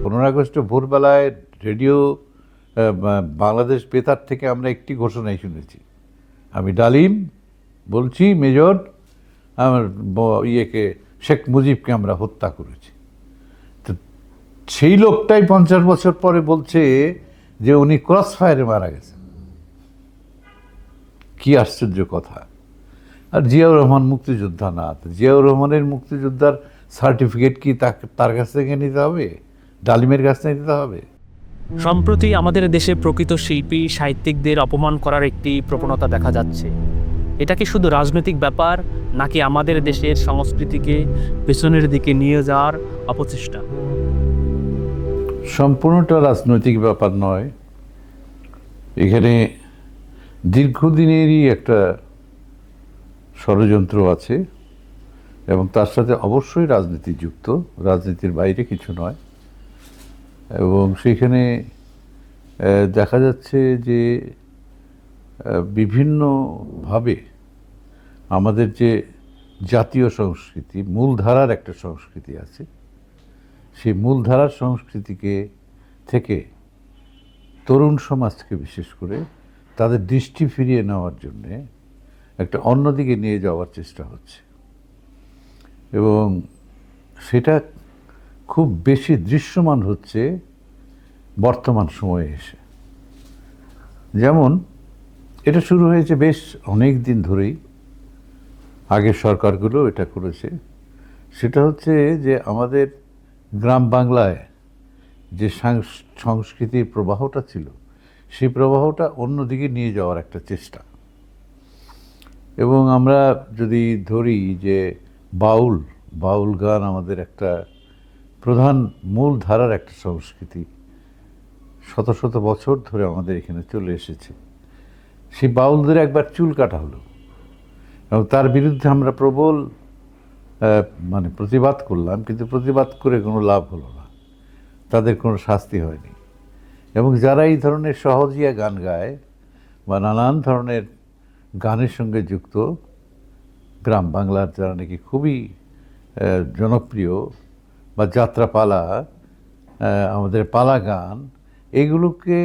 15 আগস্টে ভোরবেলায় রেডিও বাংলাদেশ বেতার থেকে আমরা একটি ঘোষণাই শুনেছি, আমি ডালিম বলছি মেজর, আমার ইয়েকে শেখ মুজিবকে আমরা হত্যা করেছি। তো সেই লোকটাই 50 বছর পরে বলছে যে উনি ক্রস ফায়ারে মারা গেছেন। কি আশ্চর্য কথা! আর জিয়াউর রহমান মুক্তিযোদ্ধা না, তো জিয়াউর রহমানের মুক্তিযোদ্ধার সার্টিফিকেট কি তার কাছ থেকে নিতে হবে, ডালিমের কাছ থেকে নিতে হবে? সম্প্রতি আমাদের দেশে প্রকৃত শিল্পী সাহিত্যিকদের অপমান করার একটি প্রবণতা দেখা যাচ্ছে। এটা কি শুধু রাজনৈতিক ব্যাপার, নাকি আমাদের দেশের সংস্কৃতিকে পেছনের দিকে নিয়ে যাওয়ার অপচেষ্টা? সম্পূর্ণটা রাজনৈতিক ব্যাপার নয়, এখানে দীর্ঘদিনেরই একটা ষড়যন্ত্র আছে এবং তার সাথে অবশ্যই রাজনীতি যুক্ত, রাজনীতির বাইরে কিছু নয়। এবং সেখানে দেখা যাচ্ছে যে বিভিন্নভাবে আমাদের যে জাতীয় সংস্কৃতি, মূলধারার একটা সংস্কৃতি আছে, সেই মূলধারার সংস্কৃতিকে থেকে তরুণ সমাজকে বিশেষ করে তাদের দৃষ্টি ফিরিয়ে নেওয়ার জন্যে একটা অন্যদিকে নিয়ে যাওয়ার চেষ্টা হচ্ছে এবং সেটা খুব বেশি দৃশ্যমান হচ্ছে বর্তমান সময়ে এসে। যেমন এটা শুরু হয়েছে বেশ অনেক দিন ধরেই, আগের সরকারগুলো এটা করেছে। সেটা হচ্ছে যে আমাদের গ্রাম বাংলায় যে সংস্কৃতির প্রবাহটা ছিল, সেই প্রবাহটা অন্যদিকে নিয়ে যাওয়ার একটা চেষ্টা। এবং আমরা যদি ধরি যে বাউল গান আমাদের একটা প্রধান মূল ধারার একটা সংস্কৃতি, শত শত বছর ধরে আমাদের এখানে চলে এসেছে। সেই বাউলদের একবার চুল কাটা হলো এবং তার বিরুদ্ধে আমরা প্রবল প্রতিবাদ করলাম, কিন্তু প্রতিবাদ করে কোনো লাভ হলো না, তাদের কোনো শাস্তি হয়নি। এবং যারা এই ধরনের সহজিয়া গান গায় বা নানান ধরনের গানের সঙ্গে যুক্ত, গ্রাম বাংলার যারা নাকি খুবই জনপ্রিয়, বা যাত্রাপালা, আমাদের পালা গান, এইগুলোকে,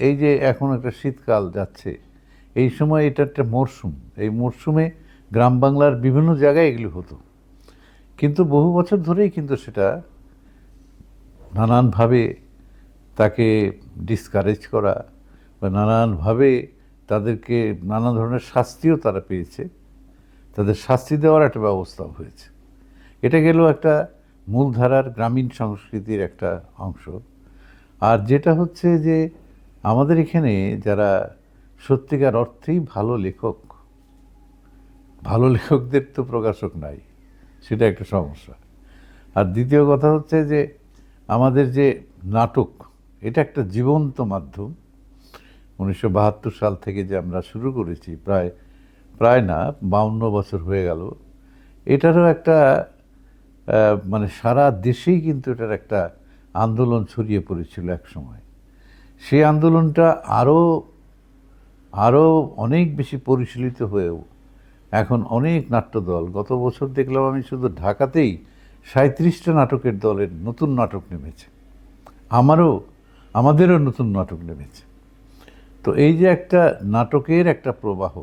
এই যে এখন একটা শীতকাল যাচ্ছে, এই সময় এটা একটা মরশুম, এই মরশুমে গ্রাম বাংলার বিভিন্ন জায়গায় এগুলো হতো, কিন্তু বহু বছর ধরেই কিন্তু সেটা নানানভাবে তাকে ডিসকারেজ করা বা নানানভাবে তাদেরকে নানা ধরনের শাস্তিও তারা পেয়েছে, তাদের শাস্তি দেওয়ার একটা ব্যবস্থাও হয়েছে। এটা গেল একটা মূলধারার গ্রামীণ সংস্কৃতির একটা অংশ। আর যেটা হচ্ছে যে আমাদের এখানে যারা সত্যিকার অর্থেই ভালো লেখকদের তো প্রকাশক নাই, সেটা একটা সমস্যা। আর দ্বিতীয় কথা হচ্ছে যে আমাদের যে নাটক, এটা একটা জীবন্ত মাধ্যম। 1972 সাল থেকে যে আমরা শুরু করেছি, প্রায় না 52 বছর হয়ে গেল, এটারও একটা সারা দেশেই কিন্তু এটার একটা আন্দোলন ছড়িয়ে পড়েছিল এক সময়। সেই আন্দোলনটা আরও অনেক বেশি পরিশীলিত হয়েও এখন অনেক নাট্যদল, গত বছর দেখলাম আমি শুধু ঢাকাতেই 37টা নাটকের দলের নতুন নাটক নেমেছে, আমাদেরও নতুন নাটক নেমেছে। তো এই যে একটা নাটকের একটা প্রবাহ,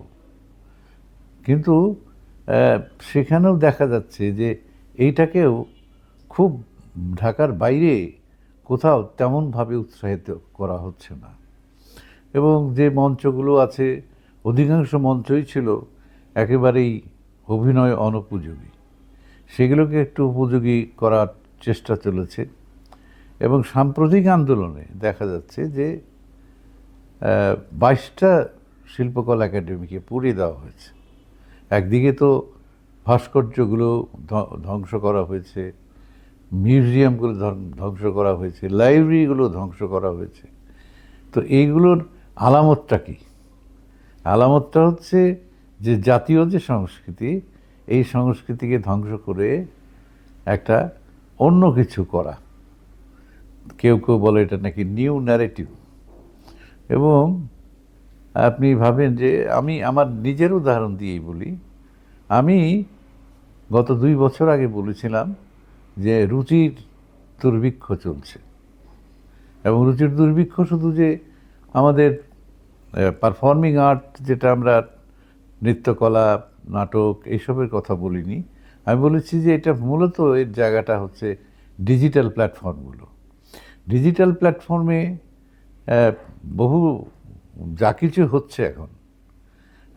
কিন্তু সেখানেও দেখা যাচ্ছে যে এইটাকেও খুব ঢাকার বাইরে কোথাও তেমনভাবে উৎসাহিত করা হচ্ছে না। এবং যে মঞ্চগুলো আছে, অধিকাংশ মঞ্চই ছিল একেবারেই অভিনয় অনুপযোগী, সেগুলোকে একটু উপযোগী করার চেষ্টা চলেছে। এবং সাম্প্রতিক আন্দোলনে দেখা যাচ্ছে যে 22টা শিল্পকলা একাডেমিকে পুড়িয়ে দেওয়া হয়েছে। একদিকে তো ভাস্কর্যগুলো ধ্বংস করা হয়েছে, মিউজিয়ামগুলো ধ্বংস করা হয়েছে, লাইব্রেরিগুলো ধ্বংস করা হয়েছে। তো এইগুলোর আলামতটা কি? আলামতটা হচ্ছে যে জাতীয় যে সংস্কৃতি, এই সংস্কৃতিকে ধ্বংস করে একটা অন্য কিছু করা। কেউ বলে এটা নাকি নিউ ন্যারেটিভ। এবং আপনি ভাবেন যে আমি আমার নিজের উদাহরণ দিয়েই বলি, আমি গত 2 বছর আগে বলেছিলাম যে রুচির দুর্ভিক্ষ চলছে। এবং রুচির দুর্ভিক্ষ শুধু যে আমাদের পারফর্মিং আর্ট, যেটা আমরা নৃত্যকলা, নাটক এইসবের কথা বলিনি, আমি বলেছি যে এটা মূলত এর জায়গাটা হচ্ছে ডিজিটাল প্ল্যাটফর্মগুলো। ডিজিটাল প্ল্যাটফর্মে বহু যা কিছু হচ্ছে এখন,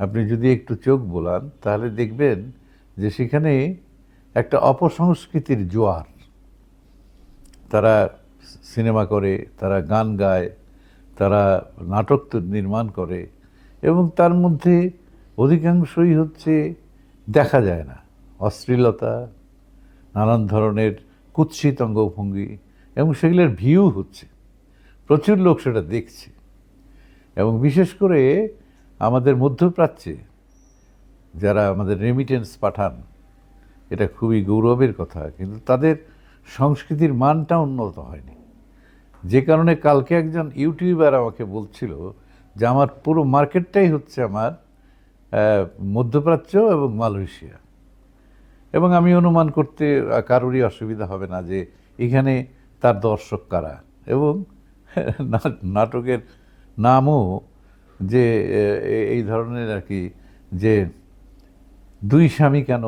আপনি যদি একটু চোখ বোলান তাহলে দেখবেন যে সেখানে একটা অপসংস্কৃতির জোয়ার। তারা সিনেমা করে, তারা গান গায়, তারা নাটক নির্মাণ করে, এবং তার মধ্যে অধিকাংশই হচ্ছে দেখা যায় না অশ্লীলতা, নানান ধরনের কুৎসিত অঙ্গভঙ্গি, এবং সেগুলোর ভিউ হচ্ছে, প্রচুর লোক সেটা দেখছে। এবং বিশেষ করে আমাদের মধ্যপ্রাচ্যে যারা আমাদের রেমিটেন্স পাঠান, এটা খুবই গৌরবের কথা, কিন্তু তাদের সংস্কৃতির মানটা উন্নত হয়নি। যে কারণে কালকে একজন ইউটিউবার আমাকে বলছিল যে আমার পুরো মার্কেটটাই হচ্ছে আমার মধ্যপ্রাচ্য এবং মালয়েশিয়া, এবং আমি অনুমান করতে কারোরই অসুবিধা হবে না যে এখানে তার দর্শক কারা, এবং নাটকের নামও যে এই ধরনের আর কি, যে দুই স্বামী কেন,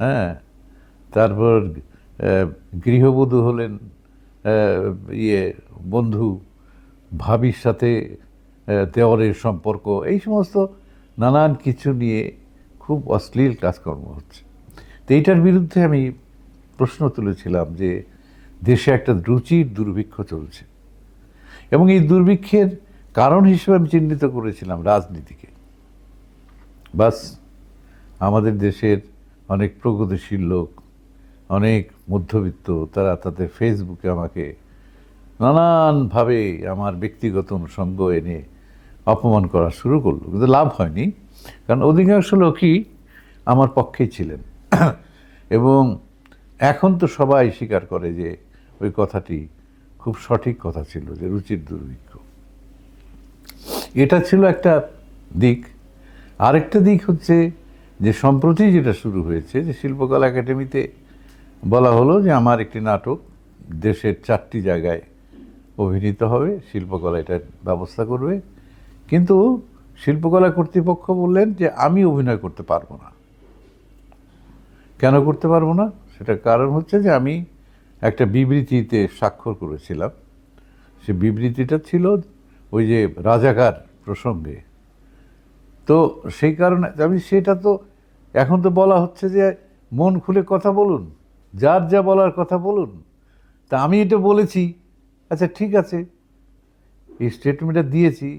হ্যাঁ, তারপর গৃহবধূ হলেন বন্ধু, ভাবির সাথে দেওরের সম্পর্ক, এই সমস্ত নানান কিছু নিয়ে খুব অশ্লীল কাজকর্ম হচ্ছে। তো এইটার বিরুদ্ধে আমি প্রশ্ন তুলেছিলাম যে দেশে একটা রুচির দুর্ভিক্ষ চলছে, এবং এই দুর্ভিক্ষের কারণ হিসেবে আমি চিহ্নিত করেছিলাম রাজনীতিকে। বাস, আমাদের দেশের অনেক প্রগতিশীল লোক, অনেক মধ্যবিত্ত, তারা তাদের ফেসবুকে আমাকে নানানভাবে আমার ব্যক্তিগত অনুষঙ্গ এনে অপমান করা শুরু করলো, কিন্তু লাভ হয়নি, কারণ অধিকাংশ লোকই আমার পক্ষেই ছিলেন। এবং এখন তো সবাই স্বীকার করে যে ওই কথাটি খুব সঠিক কথা ছিল, যে রুচির দুর্ভিক্ষ। এটা ছিল একটা দিক। আরেকটা দিক হচ্ছে যে সম্প্রতি যেটা শুরু হয়েছে, যে শিল্পকলা একাডেমিতে বলা হলো যে আমার একটি নাটক দেশের 4টি জায়গায় অভিনীত হবে, শিল্পকলা এটার ব্যবস্থা করবে, কিন্তু শিল্পকলা কর্তৃপক্ষ বললেন যে আমি অভিনয় করতে পারবো না। কেন করতে পারবো না? সেটার কারণ হচ্ছে যে আমি একটা বিবৃতিতে স্বাক্ষর করেছিলাম, সে বিবৃতিটা ছিল ওই যে রাজাকার প্রসঙ্গে। তো সেই কারণে আমি সেটা তো এখন তো বলা হচ্ছে যে মন খুলে কথা বলুন, যার যা বলার কথা বলুন। তা আমি এটা বলেছি, আচ্ছা ঠিক আছে, এই স্টেটমেন্টটা দিয়েছি,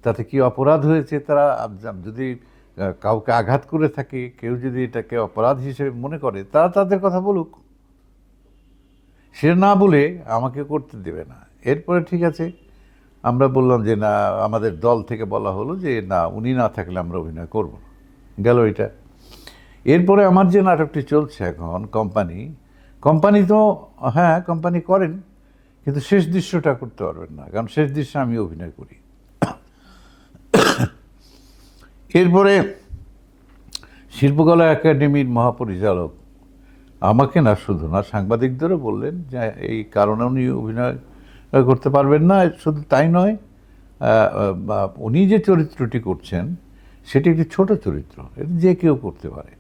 তাতে কি অপরাধ হয়েছে? তারা যদি কাউকে আঘাত করে থাকে, কেউ যদি এটাকে অপরাধ হিসেবে মনে করে, তারা তাদের কথা বলুক, সে না বলে আমাকে করতে দেবে না। এরপরে ঠিক আছে, আমরা বললাম যে না, আমাদের দল থেকে বলা হলো যে না, উনি না থাকলে আমরা অভিনয় করব না, গেল এটা। এরপরে আমার যে নাটকটি চলছে এখন, কোম্পানি তো হ্যাঁ কোম্পানি করেন, কিন্তু শেষ দৃশ্যটা করতে পারবেন না, কারণ শেষ দৃশ্যে আমি অভিনয় করি। এরপরে শিল্পকলা একাডেমির মহাপরিচালক আমাকে না, শুধু না, সাংবাদিকদেরও বললেন যে এই কারণে উনি অভিনয় করতে পারবেন না। শুধু তাই নয়, উনি যে চরিত্রটি করছেন সেটি একটি ছোট চরিত্র, এটা যে কেউ করতে পারে।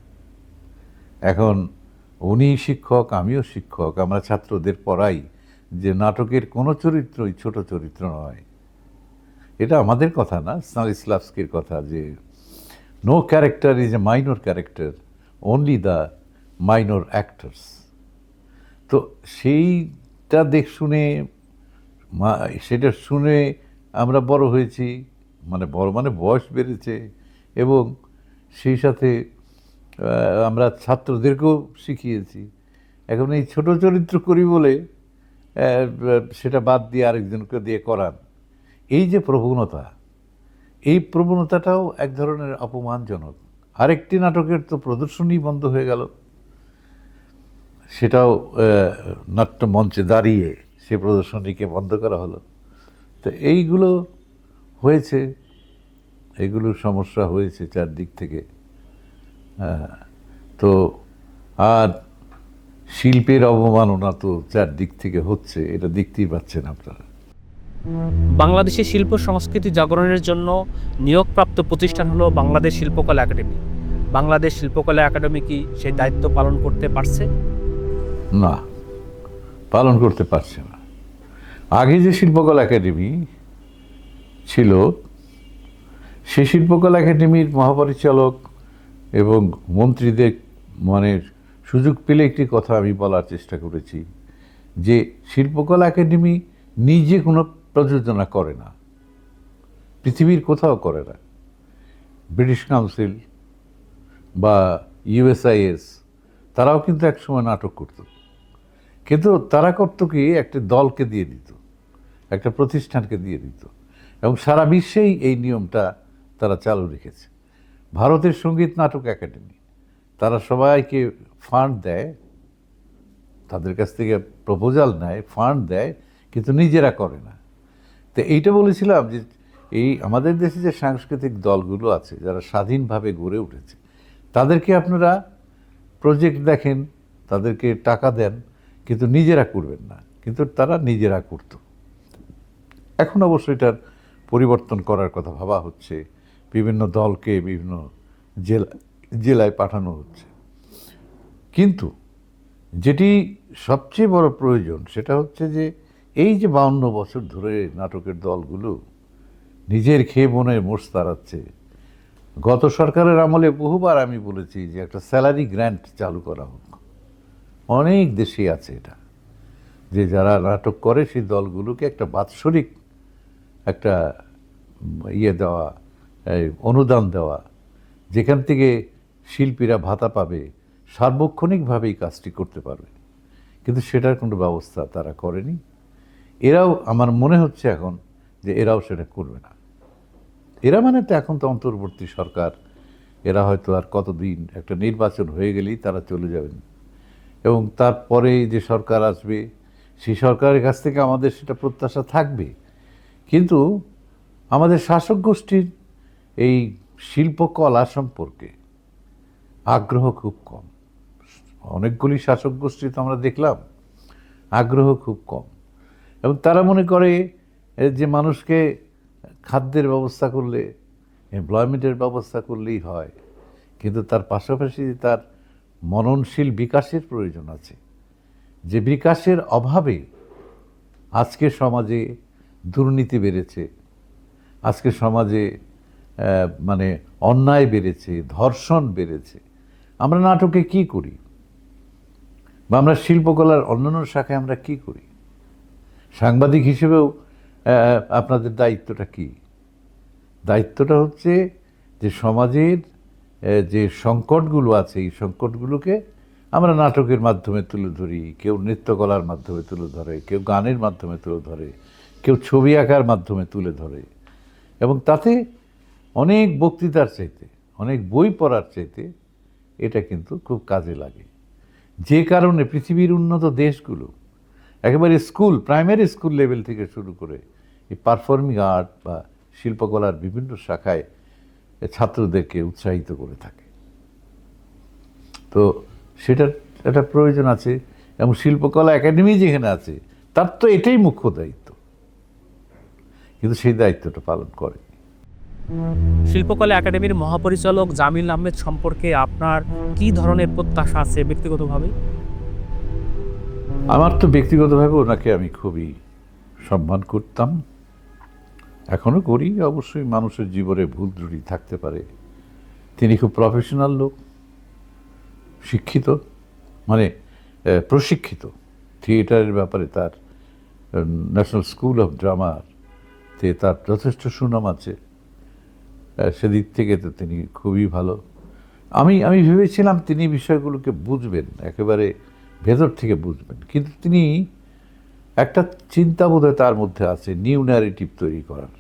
এখন উনি শিক্ষক, আমিও শিক্ষক, আমরা ছাত্রদের পড়াই যে নাটকের কোনো চরিত্রই ছোট চরিত্র নয়। এটা আমাদের কথা না, স্টানিস্লাভস্কির কথা, যে no character is a minor character, only the minor actors. তো সেইটা সেটা শুনে আমরা বড় হয়েছি, বড় মানে বয়স বেড়েছে, এবং সেই সাথে আমরা ছাত্রদেরকেও শিখিয়েছি। এখন এই ছোট চরিত্র করি বলে সেটা বাদ দিয়ে আরেকজনকে দিয়ে করান, এই যে প্রবণতা, এই প্রবণতাটাও এক ধরনের অপমানজনক। আরেকটি নাটকের তো প্রদর্শনী বন্ধ হয়ে গেল, সেটাও নাট্যমঞ্চে দাঁড়িয়ে সে প্রদর্শনীকে বন্ধ করা হলো। তো এইগুলো হয়েছে, এগুলোর সমস্যা হয়েছে চারদিক থেকে। তো আর শিল্পের অবমাননা তো চারদিক থেকে হচ্ছে, এটা দেখতেই পাচ্ছেন আপনারা। বাংলাদেশের শিল্প সংস্কৃতি জাগরণের জন্য নিয়োগপ্রাপ্ত প্রতিষ্ঠান হলো বাংলাদেশ শিল্পকলা একাডেমি। বাংলাদেশ শিল্পকলা একাডেমি কি সেই দায়িত্ব পালন করতে পারছে? না, পালন করতে পারছে না। আগে যে শিল্পকলা একাডেমি ছিল, সেই শিল্পকলা একাডেমির মহাপরিচালক এবং মন্ত্রীদের মানে সুযোগ পেলে একটি কথা আমি বলার চেষ্টা করেছি, যে শিল্পকলা একাডেমি নিজে কোনো প্রযোজনা করে না, পৃথিবীর কোথাও করে না। ব্রিটিশ কাউন্সিল বা ইউএসআইএস তারাও কিন্তু একসময় নাটক করত, কিন্তু তারা করতো কি, একটা দলকে দিয়ে দিত, একটা প্রতিষ্ঠানকে দিয়ে দিত, এবং সারা বিশ্বেই এই নিয়মটা তারা চালু রেখেছে। ভারতের সঙ্গীত নাটক একাডেমি, তারা সবাইকে ফান্ড দেয়, তাদের কাছ থেকে প্রপোজাল নেয়, ফান্ড দেয়, কিন্তু নিজেরা করে না। তো এইটা বলেছিলাম যে এই আমাদের দেশে যে সাংস্কৃতিক দলগুলো আছে, যারা স্বাধীনভাবে গড়ে উঠেছে, তাদেরকে আপনারা প্রজেক্ট দেখেন, তাদেরকে টাকা দেন, কিন্তু নিজেরা করবেন না। কিন্তু তারা নিজেরা করত। এখন অবশ্যই এটার পরিবর্তন করার কথা ভাবা হচ্ছে, বিভিন্ন দলকে বিভিন্ন জেলায় পাঠানো হচ্ছে। কিন্তু যেটি সবচেয়ে বড় প্রয়োজন সেটা হচ্ছে যে এই যে 52 বছর ধরে নাটকের দলগুলো নিজের খেয়ে মনে মোষ তাড়াচ্ছে, গত সরকারের আমলে বহুবার আমি বলেছি যে একটা স্যালারি গ্র্যান্ট চালু করা হোক। অনেক দেশে আছে এটা, যে যারা নাটক করে সেই দলগুলোকে একটা বাৎসরিক একটা দেওয়া, অনুদান দেওয়া, যেখান থেকে শিল্পীরা ভাতা পাবে, সার্বক্ষণিকভাবেই কাজটি করতে পারবে। কিন্তু সেটার কোনো ব্যবস্থা তারা করেনি। এরাও, আমার মনে হচ্ছে এখন যে এরাও সেটা করবে না। এরা মানে তো এখন তো অন্তর্বর্তী সরকার, এরা হয়তো আর কতদিন, একটা নির্বাচন হয়ে গেলেই তারা চলে যাবেন, এবং তারপরে যে সরকার আসবে সেই সরকারের কাছ থেকে আমাদের সেটা প্রত্যাশা থাকবে। কিন্তু আমাদের শাসক গোষ্ঠীর এই শিল্পকলা সম্পর্কে আগ্রহ খুব কম। অনেকগুলি শাসক গোষ্ঠী তো আমরা দেখলাম, আগ্রহ খুব কম, এবং তারা মনে করে যে মানুষকে খাদ্যের ব্যবস্থা করলে, এমপ্লয়মেন্টের ব্যবস্থা করলেই হয়, কিন্তু তার পাশাপাশি তার মননশীল বিকাশের প্রয়োজন আছে। যে বিকাশের অভাবে আজকে সমাজে দুর্নীতি বেড়েছে, আজকে সমাজে মানে অন্যায় বেড়েছে, ধর্ষণ বেড়েছে। আমরা নাটকে কি করি, বা আমরা শিল্পকলার অন্যান্য শাখায় আমরা কি করি? সাংবাদিক হিসেবেও আপনাদের দায়িত্বটা কি? দায়িত্বটা হচ্ছে যে সমাজের যে সংকটগুলো আছে, এই সংকটগুলোকে আমরা নাটকের মাধ্যমে তুলে ধরি, কেউ নৃত্যকলার মাধ্যমে তুলে ধরে, কেউ গানের মাধ্যমে তুলে ধরে, কেউ ছবি আঁকার মাধ্যমে তুলে ধরে, এবং তাতে অনেক বক্তৃতার চাইতে, অনেক বই পড়ার চাইতে এটা কিন্তু খুব কাজে লাগে। যে কারণে পৃথিবীর উন্নত দেশগুলো একেবারে স্কুল, প্রাইমারি স্কুল লেভেল থেকে শুরু করে এই পারফর্মিং আর্ট বা শিল্পকলার বিভিন্ন শাখায় ছাত্রদেরকে উৎসাহিত করে থাকে। তো সেটার একটা প্রয়োজন আছে, এবং শিল্পকলা একাডেমি যেখানে আছে তার তো এটাই মুখ্য দায়িত্ব, কিন্তু সেই দায়িত্বটা পালন করে। শিল্পকলা একাডেমির মহাপরিচালক জামিল আহমেদ সম্পর্কে আপনার কি ধরনের প্রত্যাশা আছে ব্যক্তিগতভাবে? আমার তো ব্যক্তিগতভাবে ওনাকে আমি খুবই সম্মান করতাম, এখনও করি। অবশ্যই মানুষের জীবনে ভুল ত্রুটি থাকতে পারে। তিনি খুব প্রফেশনাল লোক, শিক্ষিত, মানে প্রশিক্ষিত। থিয়েটারের ব্যাপারে তার ন্যাশনাল স্কুল অফ ড্রামাতে তার যথেষ্ট সুনাম আছে, সেদিক থেকে তো তিনি খুবই ভালো। আমি ভেবেছিলাম তিনি বিষয়গুলোকে বুঝবেন, একেবারে ভেতর থেকে বুঝবেন, কিন্তু তিনি একটা চিন্তা বোধহয় তার মধ্যে আছে নিউ ন্যারেটিভ তৈরি করার,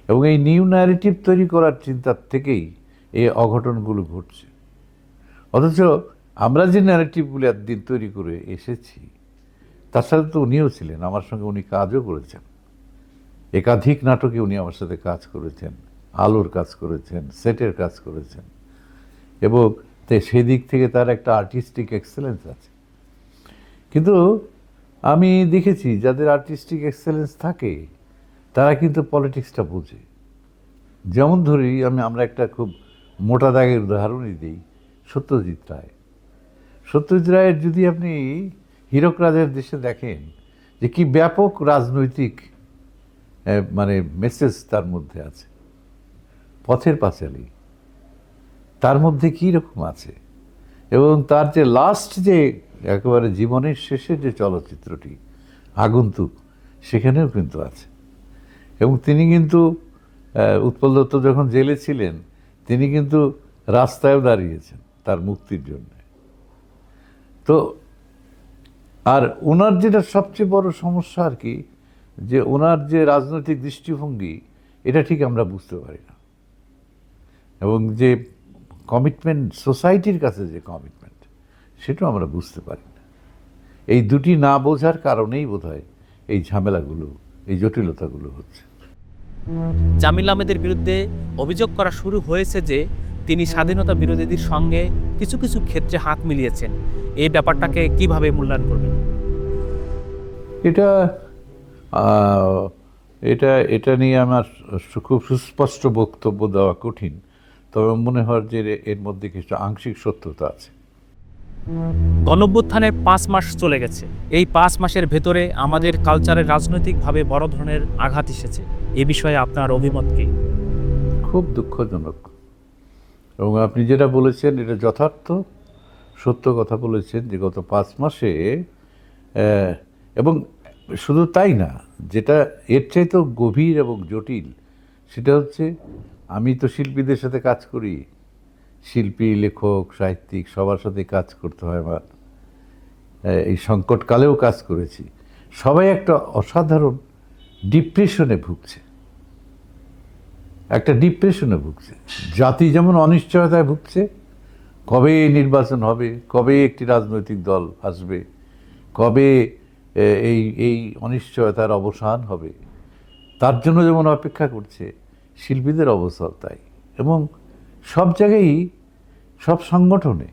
এবং এই নিউ ন্যারেটিভ তৈরি করার চিন্তার থেকেই এই অঘটনগুলো ঘটছে। অথচ আমরা যে ন্যারেটিভগুলো একদিন তৈরি করে এসেছি, তার সাথে তো উনিও ছিলেন, আমার সঙ্গে উনি কাজও করেছেন, একাধিক নাটকে উনি আমার সাথে কাজ করেছেন, আলোর কাজ করেছেন, সেটের কাজ করেছেন, এবং সেদিক থেকে তার একটা আর্টিস্টিক এক্সেলেন্স আছে। কিন্তু আমি দেখেছি যাদের আর্টিস্টিক এক্সেলেন্স থাকে তারা কিন্তু পলিটিক্সটা বোঝে। যেমন ধরি আমরা একটা খুব মোটা দাগের উদাহরণই দিই, সত্যজিৎ রায়। সত্যজিৎ রায়ের যদি আপনি হীরক রাজের দেশে দেখেন যে কি ব্যাপক রাজনৈতিক মানে মেসেজ তার মধ্যে আছে, পথের পাঁচালী তার মধ্যে কী রকম আছে, এবং তার যে লাস্ট যে একেবারে জীবনের শেষের যে চলচ্চিত্রটি আগন্তুক, সেখানেও কিন্তু আছে। এবং তিনি কিন্তু উৎপল দত্ত যখন জেলে ছিলেন তিনি কিন্তু রাস্তায়ও দাঁড়িয়েছেন তার মুক্তির জন্য। তো আর ওনার যেটা সবচেয়ে বড় সমস্যা আর কি, যে ওনার যে রাজনৈতিক দৃষ্টিভঙ্গি এটা ঠিক আমরা বুঝতে পারি না, এবং যে কমিটমেন্ট সোসাইটির কাছে যে কমিটমেন্ট সেটাও আমরা বুঝতে পারি না। এই দুটি না বোঝার কারণেই বোধহয় এই ঝামেলাগুলো, এই জটিলতাগুলো হচ্ছে। জামিল আহমেদের বিরুদ্ধে অভিযোগ করা শুরু হয়েছে যে তিনি স্বাধীনতা বিরোধীদের সঙ্গে কিছু কিছু ক্ষেত্রে হাত মিলিয়েছেন। এই ব্যাপারটাকে কিভাবে মূল্যায়ন করবেন? এটা এটা এটা নিয়ে আমার খুব সুস্পষ্ট বক্তব্য দেওয়া কঠিন, তবে মনে হয় যে এর মধ্যে কিছু আংশিক সত্যতা আছে। গণঅভ্যুত্থানের 5 মাস চলে গেছে। এই 5 মাসের ভেতরে আমাদের কালচারে রাজনৈতিকভাবে বড় ধরনের আঘাত এসেছে। এ বিষয়ে আপনার অভিমত কি? খুব দুঃখজনক, এবং আপনি যেটা বলেছেন এটা যথার্থ সত্য কথা বলেছেন, যে গত 5 মাসে এবং শুধু তাই না, যেটা এর চাইতেও গভীর এবং জটিল সেটা হচ্ছে, আমি তো শিল্পীদের সাথে কাজ করি, শিল্পী, লেখক, সাহিত্যিক সবার সাথে কাজ করতে হয় আমার, এই সংকটকালেও কাজ করেছি। সবাই একটা অসাধারণ ডিপ্রেশনে ভুগছে, একটা ডিপ্রেশনে ভুগছে। জাতি যেমন অনিশ্চয়তায় ভুগছে, কবে নির্বাচন হবে, কবে একটি রাজনৈতিক দল আসবে, কবে এই এই অনিশ্চয়তার অবসান হবে, তার জন্য যেমন অপেক্ষা করছে, শিল্পীদের অবস্থা তাই। এবং সব জায়গায়ই, সব সংগঠনে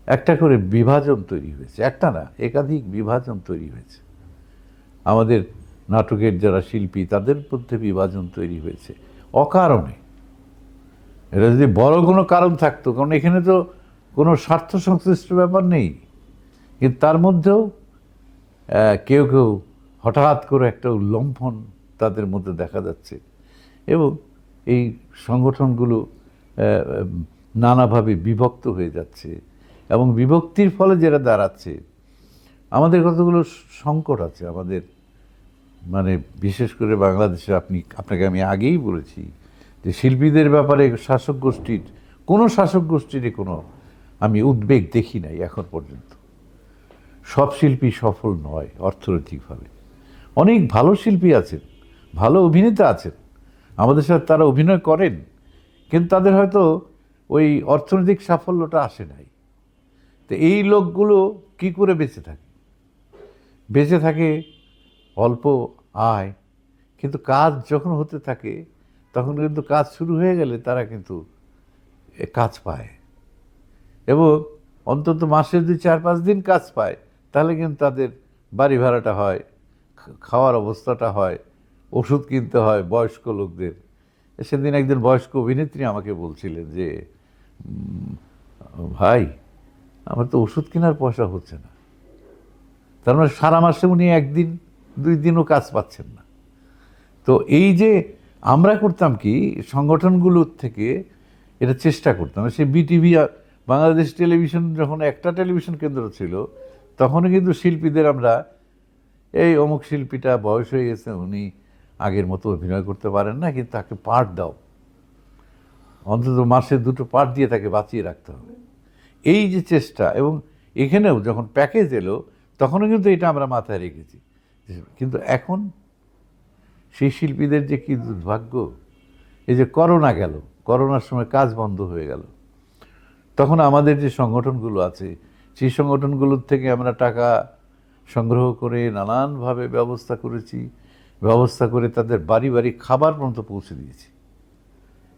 একটা করে বিভাজন তৈরি হয়েছে, একটা না একাধিক বিভাজন তৈরি হয়েছে। আমাদের নাটকের যারা শিল্পী তাদের মধ্যে বিভাজন তৈরি হয়েছে অকারণে। এটা যদি বড় কোনো কারণ থাকতো, কারণ এখানে তো কোনো স্বার্থ সংশ্লিষ্ট ব্যাপার নেই, কিন্তু তার মধ্যেও কেউ কেউ হঠাৎ করে একটা উল্লম্ফন তাদের মধ্যে দেখা যাচ্ছে, এবং এই সংগঠনগুলো নানাভাবে বিভক্ত হয়ে যাচ্ছে, এবং বিভক্তির ফলে যেটা দাঁড়াচ্ছে, আমাদের কতগুলো সংকট আছে আমাদের, মানে বিশেষ করে বাংলাদেশে। আপনাকে আমি আগেই বলেছি যে শিল্পীদের ব্যাপারে শাসক গোষ্ঠীর কোনো আমি উদ্বেগ দেখি নাই এখন পর্যন্ত। সব শিল্পী সফল নয় অর্থনৈতিকভাবে, অনেক ভালো শিল্পী আছেন, ভালো অভিনেতা আছেন, আমাদের সাথে তারা অভিনয় করেন, কিন্তু তাদের হয়তো ওই অর্থনৈতিক সাফল্যটা আসে নাই। তো এই লোকগুলো কি করে বেঁচে থাকে অল্প আয়, কিন্তু কাজ যখন হতে থাকে তখন কিন্তু কাজ শুরু হয়ে গেলে তারা কিন্তু কাজ পায়, এবং অন্তত মাসে 2-4-5 দিন কাজ পায়, তাহলে কিন্তু তাদের বাড়ি ভাড়াটা হয়, খাওয়ার অবস্থাটা হয়, ওষুধ কিনতে হয় বয়স্ক লোকদের। সেদিন একজন বয়স্ক অভিনেত্রী আমাকে বলছিলেন যে, ভাই আমার তো ওষুধ কেনার পয়সা হচ্ছে না। তার মানে সারা মাসে উনি 1-2 দিনও কাজ পাচ্ছেন না। তো এই যে আমরা করতাম কি, সংগঠনগুলোর থেকে এটা চেষ্টা করতাম, সে বিটিভি, বাংলাদেশ টেলিভিশন যখন একটা টেলিভিশন কেন্দ্র ছিল, তখনও কিন্তু শিল্পীদের আমরা, এই অমুক শিল্পীটা বয়স হয়ে গেছে, উনি আগের মতো অভিনয় করতে পারেন না, কিন্তু তাকে পার্ট দাও, অন্তত মাসে 2টো পার্ট দিয়ে তাকে বাঁচিয়ে রাখতে হবে, এই যে চেষ্টা। এবং এখানেও যখন প্যাকেজ এলো তখনও কিন্তু এটা আমরা মাথায় রেখেছি। কিন্তু এখন সেই শিল্পীদের যে কি দুর্ভাগ্য, এই যে করোনা গেল, করোনার সময় কাজ বন্ধ হয়ে গেল, তখন আমাদের যে সংগঠনগুলো আছে সেই সংগঠনগুলোর থেকে আমরা টাকা সংগ্রহ করে নানানভাবে ব্যবস্থা করে তাদের বাড়ি বাড়ি খাবার পর্যন্ত পৌঁছে দিয়েছি,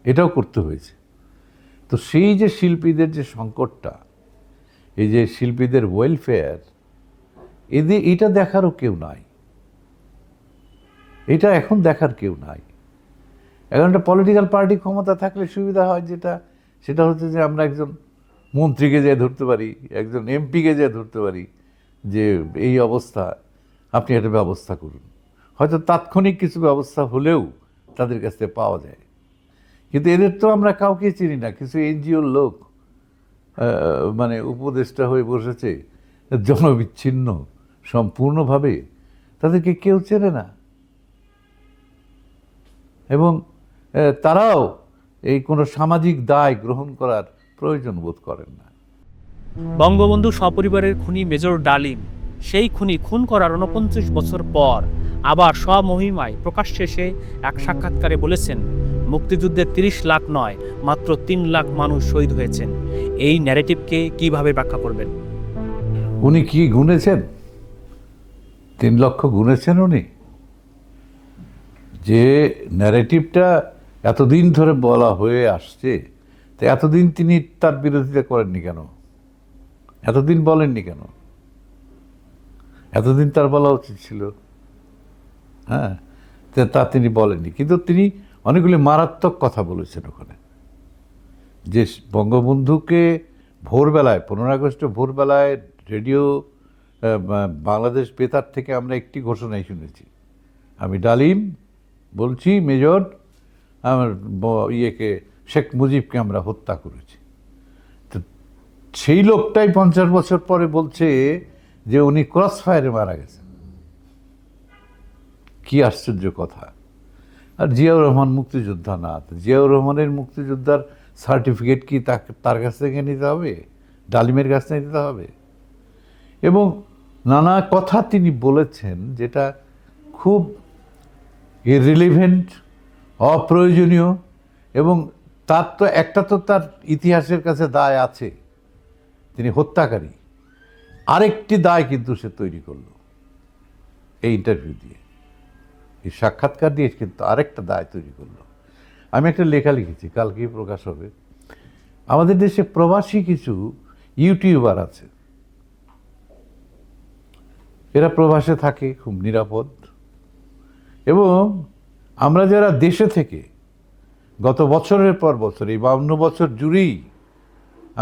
এটাও করতে হয়েছে। তো সেই যে শিল্পীদের যে সংকটটা, এই যে শিল্পীদের ওয়েলফেয়ার, এটা দেখারও কেউ নাই, এটা এখন দেখার কেউ নাই। এখন একটা পলিটিক্যাল পার্টি ক্ষমতা থাকলে সুবিধা হয় সেটা হচ্ছে যে আমরা একজন মন্ত্রীকে যেয়ে ধরতে পারি, একজন এমপিকে যেয়ে ধরতে পারি যে এই অবস্থা, আপনি একটা ব্যবস্থা করুন। হয়তো তাৎক্ষণিক কিছু ব্যবস্থা হলেও তাদের কাছ থেকে পাওয়া যায়। কিন্তু এদের তো আমরা কাউকে চিনি না, কিছু এনজিওর লোক মানে উপদেষ্টা হয়ে বসেছে, জনবিচ্ছিন্ন সম্পূর্ণভাবে, তাদেরকে কেউ চেনে না। এবং তারাও এই কোনো সামাজিক দায় গ্রহণ করার প্রয়োজন বোধ করেন না। বঙ্গবন্ধু সপরিবারের খুনি মেজর ডালিম, সেই খুনি খুন করার ৪৯ বছর পর আবার স্বমহিমায় প্রকাশ্যে এসে এক সাক্ষাৎকারে বলেছেন, মুক্তিযুদ্ধে ৩০ লাখ নয়, মাত্র ৩ লাখ মানুষ শহীদ হয়েছেন। এই ন্যারেটিভকে কিভাবে ব্যাখ্যা করবেন? উনি কি গুনেছেন? ৩ লক্ষ গুনেছেন উনি? যে ন্যারেটিভটা এতদিন ধরে বলা হয়ে আসছে, তো এতদিন তিনি তার বিরোধিতা করেননি কেন? এতদিন বলেননি কেন? এতদিন তার বলা উচিত ছিল। হ্যাঁ, তা তিনি বলেননি, কিন্তু তিনি অনেকগুলি মারাত্মক কথা বলেছেন ওখানে। যে বঙ্গবন্ধুকে ভোরবেলায় 15 আগস্টে ভোরবেলায় রেডিও বাংলাদেশ বেতার থেকে আমরা একটি ঘোষণাই শুনেছি, আমি ডালিম বলছি মেজর, আমার ইয়েকে শেখ মুজিবকে আমরা হত্যা করেছি। তো সেই লোকটাই 50 বছর পরে বলছে যে উনি ক্রস ফায়ারে মারা গেছেন। কি আশ্চর্য কথা! আর জিয়াউর রহমান মুক্তিযোদ্ধা না, জিয়াউর রহমানের মুক্তিযোদ্ধার সার্টিফিকেট কি তার কাছ থেকে নিতে হবে? ডালিমের কাছ থেকে নিতে হবে? এবং নানা কথা তিনি বলেছেন যেটা খুব ইররিলিভেন্ট, অপ্রয়োজনীয়, এবং তার তো একটা তো তার ইতিহাসের কাছে দায় আছে, তিনি হত্যাকারী। আরেকটি দায় কিন্তু সে তৈরি করলো এই ইন্টারভিউ দিয়ে, এই সাক্ষাৎকার দিয়ে কিন্তু আরেকটা দায় তৈরি করলো। আমি একটা লেখা লিখেছি, কালকেই প্রকাশ হবে। আমাদের দেশে প্রবাসী কিছু ইউটিউবার আছে, এরা প্রবাসে থাকে, খুব নিরাপদ। এবং আমরা যারা দেশে থেকে গত বছরের পর বছর, এই 52 বছর জুড়েই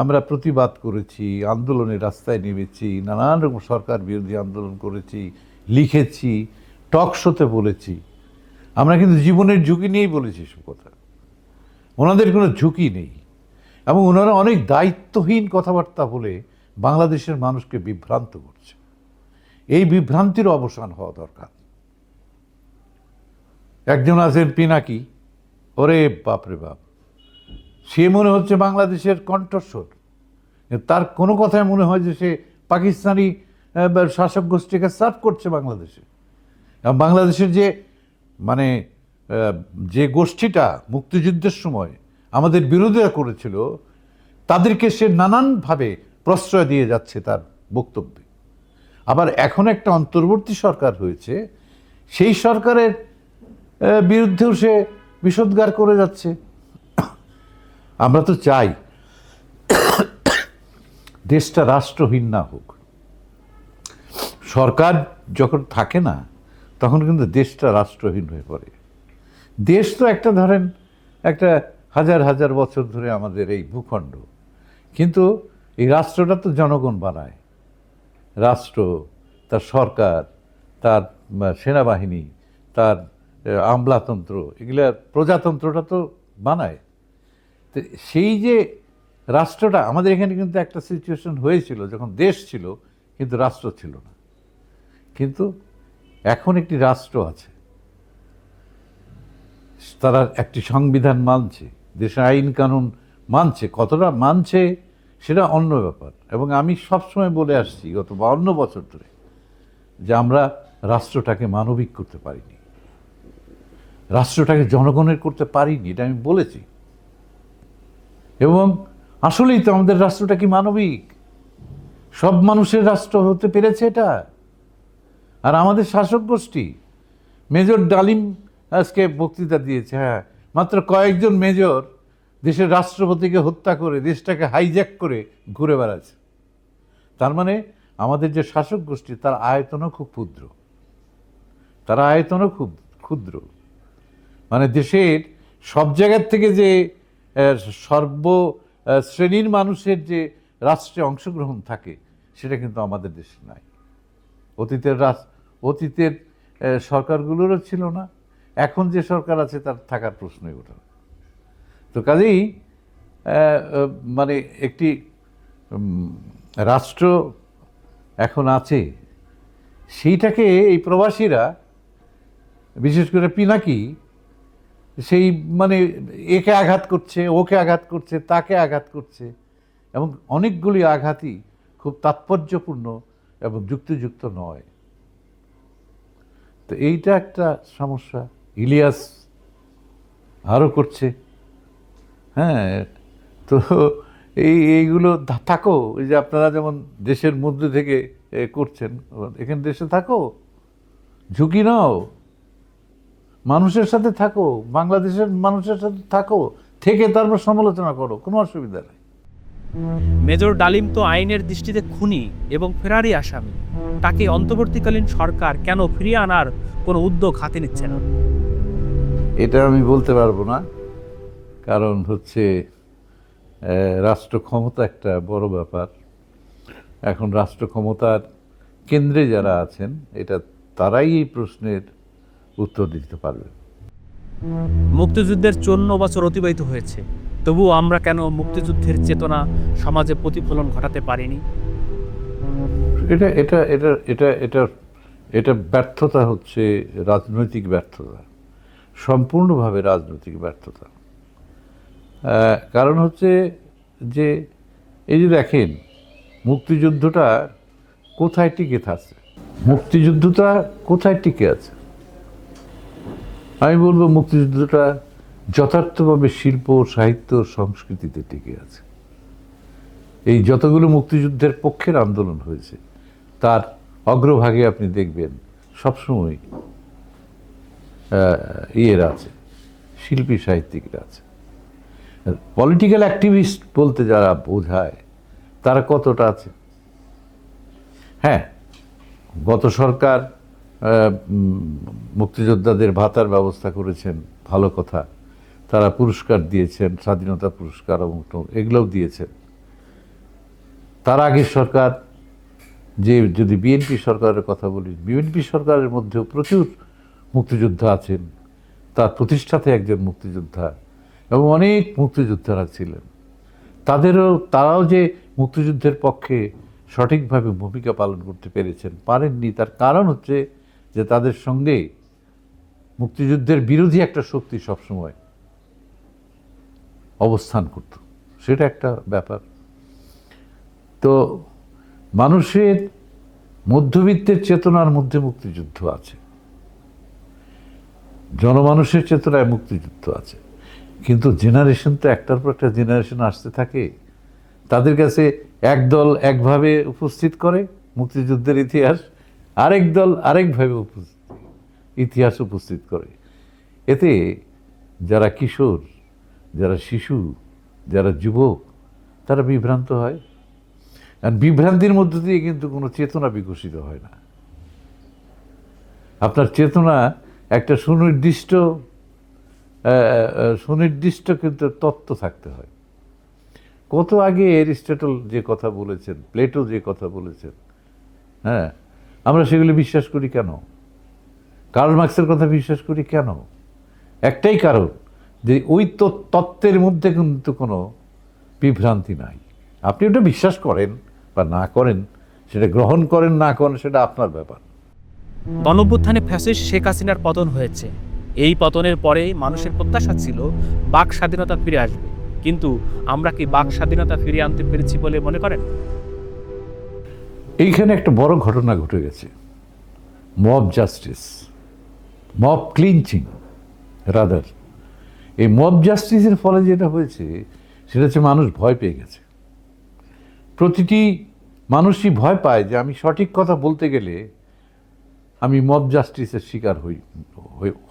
আমরা প্রতিবাদ করেছি, আন্দোলনের রাস্তায় নেমেছি, নানান রকম সরকার বিরোধী আন্দোলন করেছি, লিখেছি, টক শোতে বলেছি, আমরা কিন্তু জীবনের ঝুঁকি নিয়েই বলেছি সব কথা। ওনাদের কোনো ঝুঁকি নেই, এবং ওনারা অনেক দায়িত্বহীন কথাবার্তা বলে বাংলাদেশের মানুষকে বিভ্রান্ত করছে। এই বিভ্রান্তির অবসান হওয়া দরকার। একজন আছেন পিনাকি, ওরে বাপরে বাপ, সে মনে হচ্ছে বাংলাদেশের কণ্ঠস্বর। তার কোনো কথায় মনে হয় যে সে পাকিস্তানি শাসক গোষ্ঠীকে সার্ভ করছে বাংলাদেশে। এবং বাংলাদেশের যে মানে যে গোষ্ঠীটা মুক্তিযুদ্ধের সময় আমাদের বিরোধিতা করেছিল, তাদেরকে সে নানানভাবে প্রশ্রয় দিয়ে যাচ্ছে তার বক্তব্যে। আবার এখন একটা অন্তর্বর্তী সরকার হয়েছে, সেই সরকারের বিরুদ্ধেও সে বিষোদ্গার করে যাচ্ছে। আমরা তো চাই দেশটা রাষ্ট্রহীন না হোক। সরকার যখন থাকে না, তখন কিন্তু দেশটা রাষ্ট্রহীন হয়ে পড়ে। দেশ তো একটা ধরেন একটা হাজার হাজার বছর ধরে আমাদের এই ভূখণ্ড, কিন্তু এই রাষ্ট্রটা তো জনগণ বানায়। রাষ্ট্র, তার সরকার, তার সেনাবাহিনী, তার আমলাতন্ত্র, এগুলা প্রজাতন্ত্রটা তো বানায়। তো সেই যে রাষ্ট্রটা আমাদের এখানে কিন্তু একটা সিচুয়েশন হয়েছিল যখন দেশ ছিল কিন্তু রাষ্ট্র ছিল না। কিন্তু এখন একটি রাষ্ট্র আছে, তারা একটি সংবিধান মানছে, দেশের আইন কানুন মানছে, কতটা মানছে সেটা অন্য ব্যাপার। এবং আমি সবসময় বলে আসছি গত 52 বছর ধরে যে আমরা রাষ্ট্রটাকে মানবিক করতে পারিনি, রাষ্ট্রটাকে জনগণের করতে পারিনি, এটা আমি বলেছি। এবং আসলেই তো আমাদের রাষ্ট্রটা কি মানবিক? সব মানুষের রাষ্ট্র হতে পেরেছে এটা? আর আমাদের শাসক গোষ্ঠী, মেজর ডালিম আজকে বক্তৃতা দিয়েছে, হ্যাঁ, মাত্র কয়েকজন মেজর দেশের রাষ্ট্রপতিকে হত্যা করে দেশটাকে হাইজ্যাক করে ঘুরে বেড়াচ্ছে। তার মানে আমাদের যে শাসক গোষ্ঠী তার আয়তনও খুব ক্ষুদ্র, তারা আয়তনও খুব ক্ষুদ্র। মানে দেশের সব জায়গার থেকে যে সর্ব শ্রেণীর মানুষের যে রাষ্ট্রে অংশগ্রহণ থাকে সেটা কিন্তু আমাদের দেশে নাই। অতীতের সরকারগুলোরও ছিল না, এখন যে সরকার আছে তার থাকার প্রশ্নই ওঠে না। তো কাজেই মানে একটি রাষ্ট্র এখন আছে, সেইটাকে এই প্রবাসীরা, বিশেষ করে পিনাকি, সেই মানে একে আঘাত করছে, ওকে আঘাত করছে, তাকে আঘাত করছে, এবং অনেকগুলি আঘাতই খুব তাৎপর্যপূর্ণ এবং যুক্তিযুক্ত নয়। তো এইটা একটা সমস্যা। ইলিয়াস আরও করছে। হ্যাঁ, তো এইগুলো থাকো, এই যে আপনারা যেমন দেশের মধ্যে থেকে করছেন, এখানে দেশে থাকো, ঝুঁকি নাও, মানুষের সাথে থাকো, বাংলাদেশের মানুষের সাথে থাকো, থেকে তারপর সমালোচনা করো, কোনো অসুবিধা নেই। মেজর ডালিম তো আইনের দৃষ্টিতে খুনি এবং ফেরারি আসামি, তাকে অন্তর্বর্তীকালীন সরকার কেন ফিরিয়ে আনার কোনো উদ্যোগ হাতে নিচ্ছে না? এটা আমি বলতে পারবো না, কারণ হচ্ছে রাষ্ট্র ক্ষমতা একটা বড় ব্যাপার। এখন রাষ্ট্র ক্ষমতার কেন্দ্রে যারা আছেন, এটা তারাই এই প্রশ্নের উত্তর দিতে পারবে। মুক্তিযুদ্ধের 54 বছর অতিবাহিত হয়েছে, তবুও আমরা কেন মুক্তিযুদ্ধের চেতনা সমাজে প্রতিফলন ঘটাতে পারিনি? এটা এটা এটা এটা এটা এটা ব্যর্থতা হচ্ছে রাজনৈতিক ব্যর্থতা, সম্পূর্ণভাবে রাজনৈতিক ব্যর্থতা। কারণ হচ্ছে যে এই যে দেখেন, মুক্তিযুদ্ধটা কোথায় টিকে আছে, মুক্তিযুদ্ধটা কোথায় টিকে আছে? আমি বলবো মুক্তিযুদ্ধটা যথার্থভাবে শিল্প, সাহিত্য, সংস্কৃতিতে টিকে আছে। এই যতগুলো মুক্তিযুদ্ধের পক্ষের আন্দোলন হয়েছে তার অগ্রভাগে আপনি দেখবেন সবসময় ইয়েরা আছে, শিল্পী সাহিত্যিকরা আছে। পলিটিক্যাল অ্যাক্টিভিস্ট বলতে যারা বোঝায় তারা কতটা আছে? হ্যাঁ, গত সরকার মুক্তিযোদ্ধাদের ভাতার ব্যবস্থা করেছেন, ভালো কথা। তারা পুরস্কার দিয়েছেন, স্বাধীনতা পুরস্কার এবং এগুলোও দিয়েছেন। তার আগের সরকার, যে যদি বিএনপি সরকারের কথা বলি, বিএনপি সরকারের মধ্যেও প্রচুর মুক্তিযোদ্ধা আছেন, তার প্রতিষ্ঠাতে একজন মুক্তিযোদ্ধা, এবং অনেক মুক্তিযোদ্ধারা ছিলেন। তারাও যে মুক্তিযুদ্ধের পক্ষে সঠিকভাবে ভূমিকা পালন করতে পারেননি, তার কারণ হচ্ছে যে তাদের সঙ্গে মুক্তিযুদ্ধের বিরোধী একটা শক্তি সবসময় অবস্থান করত, সেটা একটা ব্যাপার। তো মানুষের মধ্যবিত্তের চেতনার মধ্যে মুক্তিযুদ্ধ আছে, জনমানুষের চেতনায় মুক্তিযুদ্ধ আছে, কিন্তু জেনারেশন তো একটার পর একটা জেনারেশন আসতে থাকে। তাদের কাছে এক দল একভাবে উপস্থিত করে মুক্তিযুদ্ধের ইতিহাস, আরেক দল আরেকভাবে ইতিহাস উপস্থিত করে। এতে যারা কিশোর, যারা শিশু, যারা যুবক, তারা বিভ্রান্ত হয়। আর বিভ্রান্তির মধ্য দিয়ে কিন্তু কোনো চেতনা বিকশিত হয় না। আপনার চেতনা একটা সুনির্দিষ্ট কিন্তু তত্ত্ব থাকতে হয়। কত আগে অ্যারিস্টটল যে কথা বলেছেন, প্লেটো যে কথা বলেছেন, হ্যাঁ, আমরা সেগুলি বিশ্বাস করি কেন? কার্ল মার্ক্সের কথা বিশ্বাস করি কেন? একটাই কারণ, যে ওই তত্ত্বের মধ্যে কিন্তু কোনো বিভ্রান্তি নাই। আপনি ওটা বিশ্বাস করেন বা না করেন, সেটা গ্রহণ করেন না করেন, সেটা আপনার ব্যাপার। গণঅভ্যুত্থানে ফ্যাসিস্ট শেখ হাসিনার পতন হয়েছে। এই পতনের পরে মানুষের প্রত্যাশা ছিল বাক স্বাধীনতা ফিরে আসবে, কিন্তু আমরা কি বাক স্বাধীনতা ফিরিয়ে আনতে পেরেছি বলে মনে করেন? এইখানে একটা বড় ঘটনা ঘটে গেছে, mob justice, mob clinching rather. এই মব জাস্টিসের ফলে যেটা হয়েছে সেটা হচ্ছে মানুষ ভয় পেয়ে গেছে। প্রতিটি মানুষই ভয় পায় যে আমি সঠিক কথা বলতে গেলে আমি মব জাস্টিসের শিকার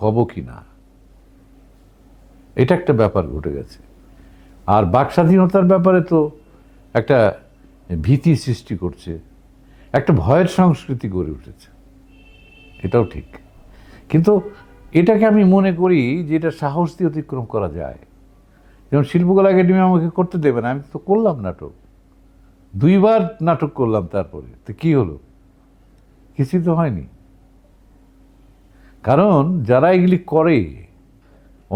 হব কি না। এটা একটা ব্যাপার ঘটে গেছে। আর বাক স্বাধীনতার ব্যাপারে তো একটা ভীতি সৃষ্টি করছে। একটা ভয়ের সংস্কৃতি গড়ে উঠেছে, এটাও ঠিক। কিন্তু এটাকে আমি মনে করি যে এটা সাহস দিয়ে অতিক্রম করা যায়। যেমন শিল্পকলা একাডেমি আমাকে করতে দেবে না, আমি তো করলাম নাটক, 2বার নাটক করলাম, তারপরে তো কি হলো? কিছুই তো হয়নি। কারণ যারা এগুলি করে,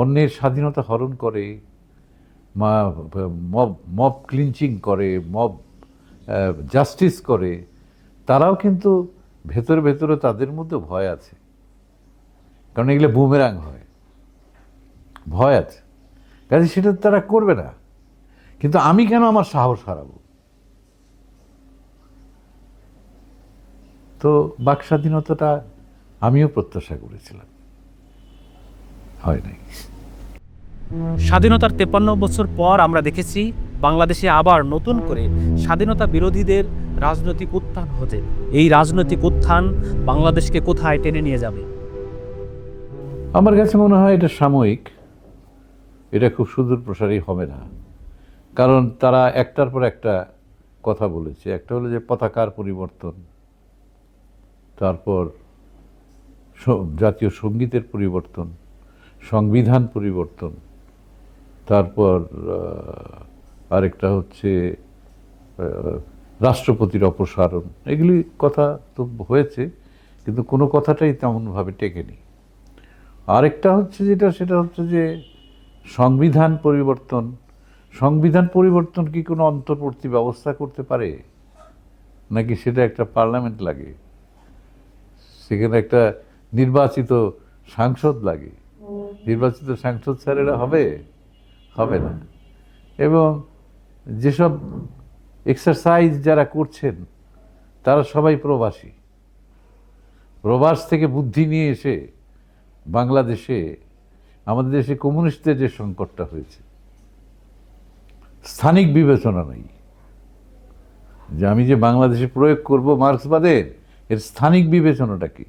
অন্যের স্বাধীনতা হরণ করে, মব মব ক্লিনচিং করে, মব জাস্টিস করে, তারাও কিন্তু ভেতরে ভেতরে তাদের মধ্যে ভয় আছে। কারণ এগুলো বুমেরাং হয়, ভয় আছে, কাজে সেটা তারা করবে না। কিন্তু আমি কেন আমার সাহস হারাবো? তো বাক স্বাধীনতাটা আমিও প্রত্যাশা করেছিলাম, হয় নাই। স্বাধীনতার 53 বছর পর আমরা দেখেছি বাংলাদেশে আবার নতুন করে স্বাধীনতা বিরোধীদের রাজনৈতিক উত্থান হতে। এই রাজনৈতিক উত্থান বাংলাদেশকে কোথায় টেনে নিয়ে যাবে? আমার কাছে মনে হয় এটা সাময়িক, এটা খুব সুদূর প্রসারী হবে না। কারণ তারা একটার পর একটা কথা বলেছে। একটা হলো যে পতাকার পরিবর্তন, তারপর জাতীয় সঙ্গীতের পরিবর্তন, সংবিধান পরিবর্তন, তারপর আরেকটা হচ্ছে রাষ্ট্রপতির অপসারণ। এগুলি কথা তো হয়েছে, কিন্তু কোনো কথাটাই তেমনভাবে টেকেনি। আরেকটা হচ্ছে সেটা হচ্ছে যে সংবিধান পরিবর্তন। সংবিধান পরিবর্তন কি কোনো অন্তর্বর্তী ব্যবস্থা করতে পারে? নাকি সেটা একটা পার্লামেন্ট লাগে, সেখানে একটা নির্বাচিত সাংসদ লাগে? নির্বাচিত সাংসদ স্যারেরা হবে? হবে না। এবং যেসব এক্সারসাইজ যারা করছেন তারা সবাই প্রবাসী। প্রবাস থেকে বুদ্ধি নিয়ে এসে বাংলাদেশে, আমাদের দেশে কমিউনিস্টদের যে সংকটটা হয়েছে, স্থানিক বিবেচনা নেই। যে আমি যে বাংলাদেশে প্রয়োগ করব মার্ক্সবাদের, এর স্থানিক বিবেচনাটা কি?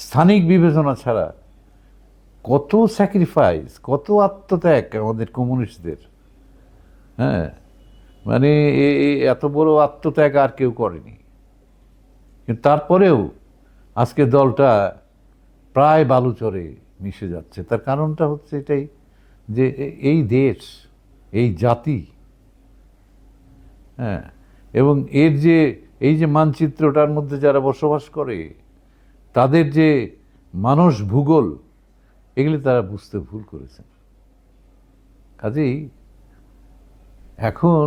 স্থানিক বিবেচনা ছাড়া কত স্যাক্রিফাইস, কত আত্মত্যাগ আমাদের কমিউনিস্টদের। হ্যাঁ, মানে এত বড় আত্মত্যাগ আর কেউ করেনি। কিন্তু তারপরেও আজকে দলটা প্রায় বালুচরে মিশে যাচ্ছে। তার কারণটা হচ্ছে এটাই, যে এই দেশ, এই জাতি, হ্যাঁ, এবং এর যে এই যে মানচিত্রটার মধ্যে যারা বসবাস করে, তাদের যে মানস ভূগোল, এগুলি তারা বুঝতে ভুল করেছেন। কাজেই এখন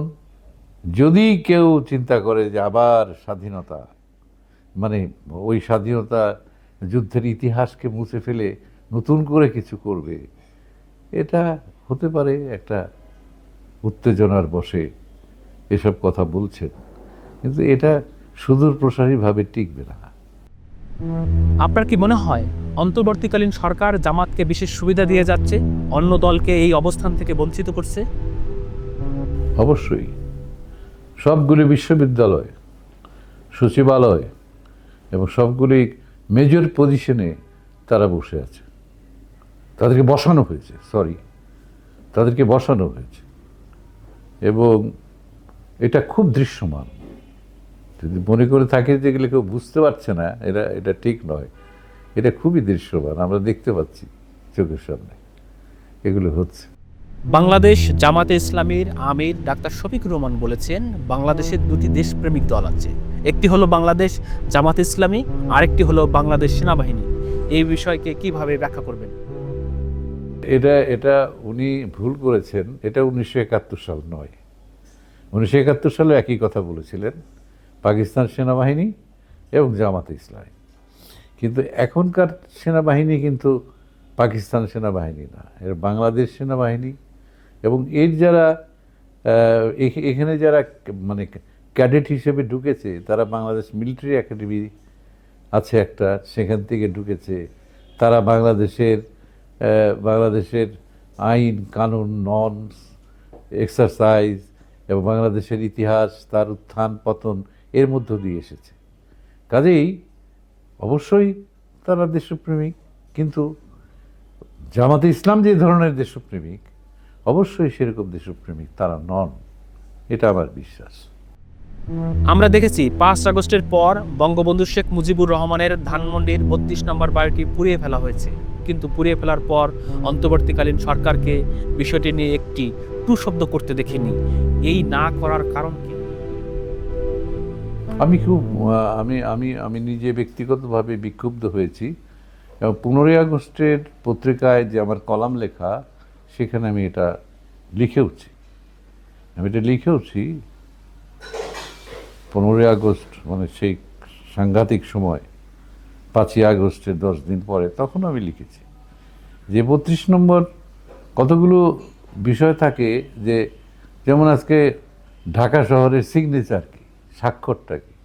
যদি কেউ চিন্তা করে যে আবার স্বাধীনতা, মানে ওই স্বাধীনতা যুদ্ধের ইতিহাসকে মুছে ফেলে নতুন করে কিছু করবে, এটা হতে পারে একটা উত্তেজনার বশে এসব কথা বলছেন, কিন্তু এটা সুদূর প্রসারীভাবে টিকবে না। আপনার কি মনে হয় অন্তর্বর্তীকালীন সরকার জামাতকে বিশেষ সুবিধা দিয়ে যাচ্ছে, অন্য দলকে এই অবস্থান থেকে বঞ্চিত করছে? অবশ্যই। সবগুলি বিশ্ববিদ্যালয়, সচিবালয় এবং সবগুলি মেজর পজিশনে তারা বসে আছে। তাদেরকে বসানো হয়েছে, তাদেরকে বসানো হয়েছে, এবং এটা খুব দৃশ্যমান। যদি মনে করে থাকে যে এগুলো কেউ বুঝতে পারছে না, এটা ঠিক নয়। এটা খুবই দৃশ্যমান, আমরা দেখতে পাচ্ছি চোখের সামনে এগুলো হচ্ছে। বাংলাদেশ জামাতে ইসলামীর আমির ডাক্তার শফিকুর রহমান বলেছেন, বাংলাদেশের দুটি দেশপ্রেমিক দল আছে, একটি হলো বাংলাদেশ জামাতে ইসলামী, আরেকটি হলো বাংলাদেশ সেনাবাহিনী। এই বিষয়কে কিভাবে ব্যাখ্যা করবেন? এটা উনি ভুল করেছেন। এটা 1971 সাল নয়। 1971 সালে একই কথা বলেছিলেন, পাকিস্তান সেনাবাহিনী এবং জামাতে ইসলামী। কিন্তু এখনকার সেনাবাহিনী কিন্তু পাকিস্তান সেনাবাহিনী না, এর বাংলাদেশ সেনাবাহিনী। এবং এর যারা এখানে যারা মানে ক্যাডেট হিসেবে ঢুকেছে, তারা বাংলাদেশ মিলিটারি একাডেমি আছে একটা, সেখান থেকে ঢুকেছে। তারা বাংলাদেশের আইন কানুন, নর্মস, এক্সারসাইজ এবং বাংলাদেশের ইতিহাস, তার উত্থান পতন, এর মধ্য দিয়ে এসেছে। কাজেই অবশ্যই তারা দেশপ্রেমিক, কিন্তু জামাতে ইসলাম যে ধরনের দেশপ্রেমিক, অবশ্যই সেরকম দেশপ্রেমিক তারা নন, এটা আমার বিশ্বাস। আমরা দেখেছি 5 আগস্টের পর বঙ্গবন্ধু শেখ মুজিবুর রহমানের ধানমন্ডির 32 নম্বর বাড়িটি পুড়িয়ে ফেলা হয়েছে, কিন্তু পুড়িয়ে ফেলার পর অন্তর্বর্তীকালীন সরকারকে বিষয়টি নিয়ে একটি টু শব্দ করতে দেখিনি। এই না করার কারণ কি? আমি খুব আমি আমি আমি নিজে ব্যক্তিগতভাবে বিক্ষুব্ধ হয়েছি, এবং 15 আগস্টের পত্রিকায় যে আমার কলাম লেখা, সেখানে আমি এটা লিখেওছি। 15 আগস্ট মানে সেই সাংঘাতিক সময়, 5 আগস্টের 10 দিন পরে, তখন আমি লিখেছি যে 32 নম্বর কতগুলো বিষয় থাকে, যে যেমন আজকে ঢাকা শহরের সিগনেচার কি, স্বাক্ষরটা কি,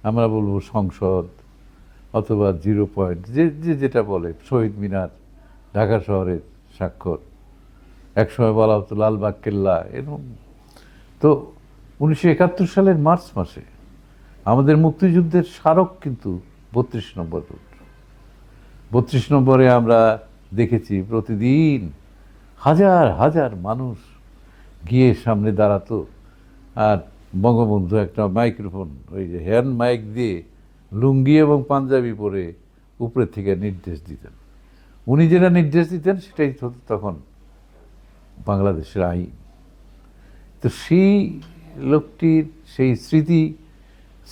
আমরা বলবো সংসদ অথবা 0 পয়েন্ট, যেটা বলে শহীদ মিনার, ঢাকা শহরের স্বাক্ষর, একসময় বলা হতো লালবাগ কেল্লা, এরকম। তো 1971 সালের মার্চ মাসে আমাদের মুক্তিযুদ্ধের স্মারক কিন্তু 32 নম্বর রুট। 32 নম্বরে আমরা দেখেছি প্রতিদিন হাজার হাজার মানুষ গিয়ে সামনে দাঁড়াতো, আর বঙ্গবন্ধু একটা মাইক্রোফোন, ওই যে হ্যান্ড মাইক দিয়ে লুঙ্গি এবং পাঞ্জাবি পরে উপরে থেকে নির্দেশ দিতেন। উনি যেটা নির্দেশ দিতেন সেটাই হতো তখন বাংলাদেশের আইন। তো সেই লোকটির সেই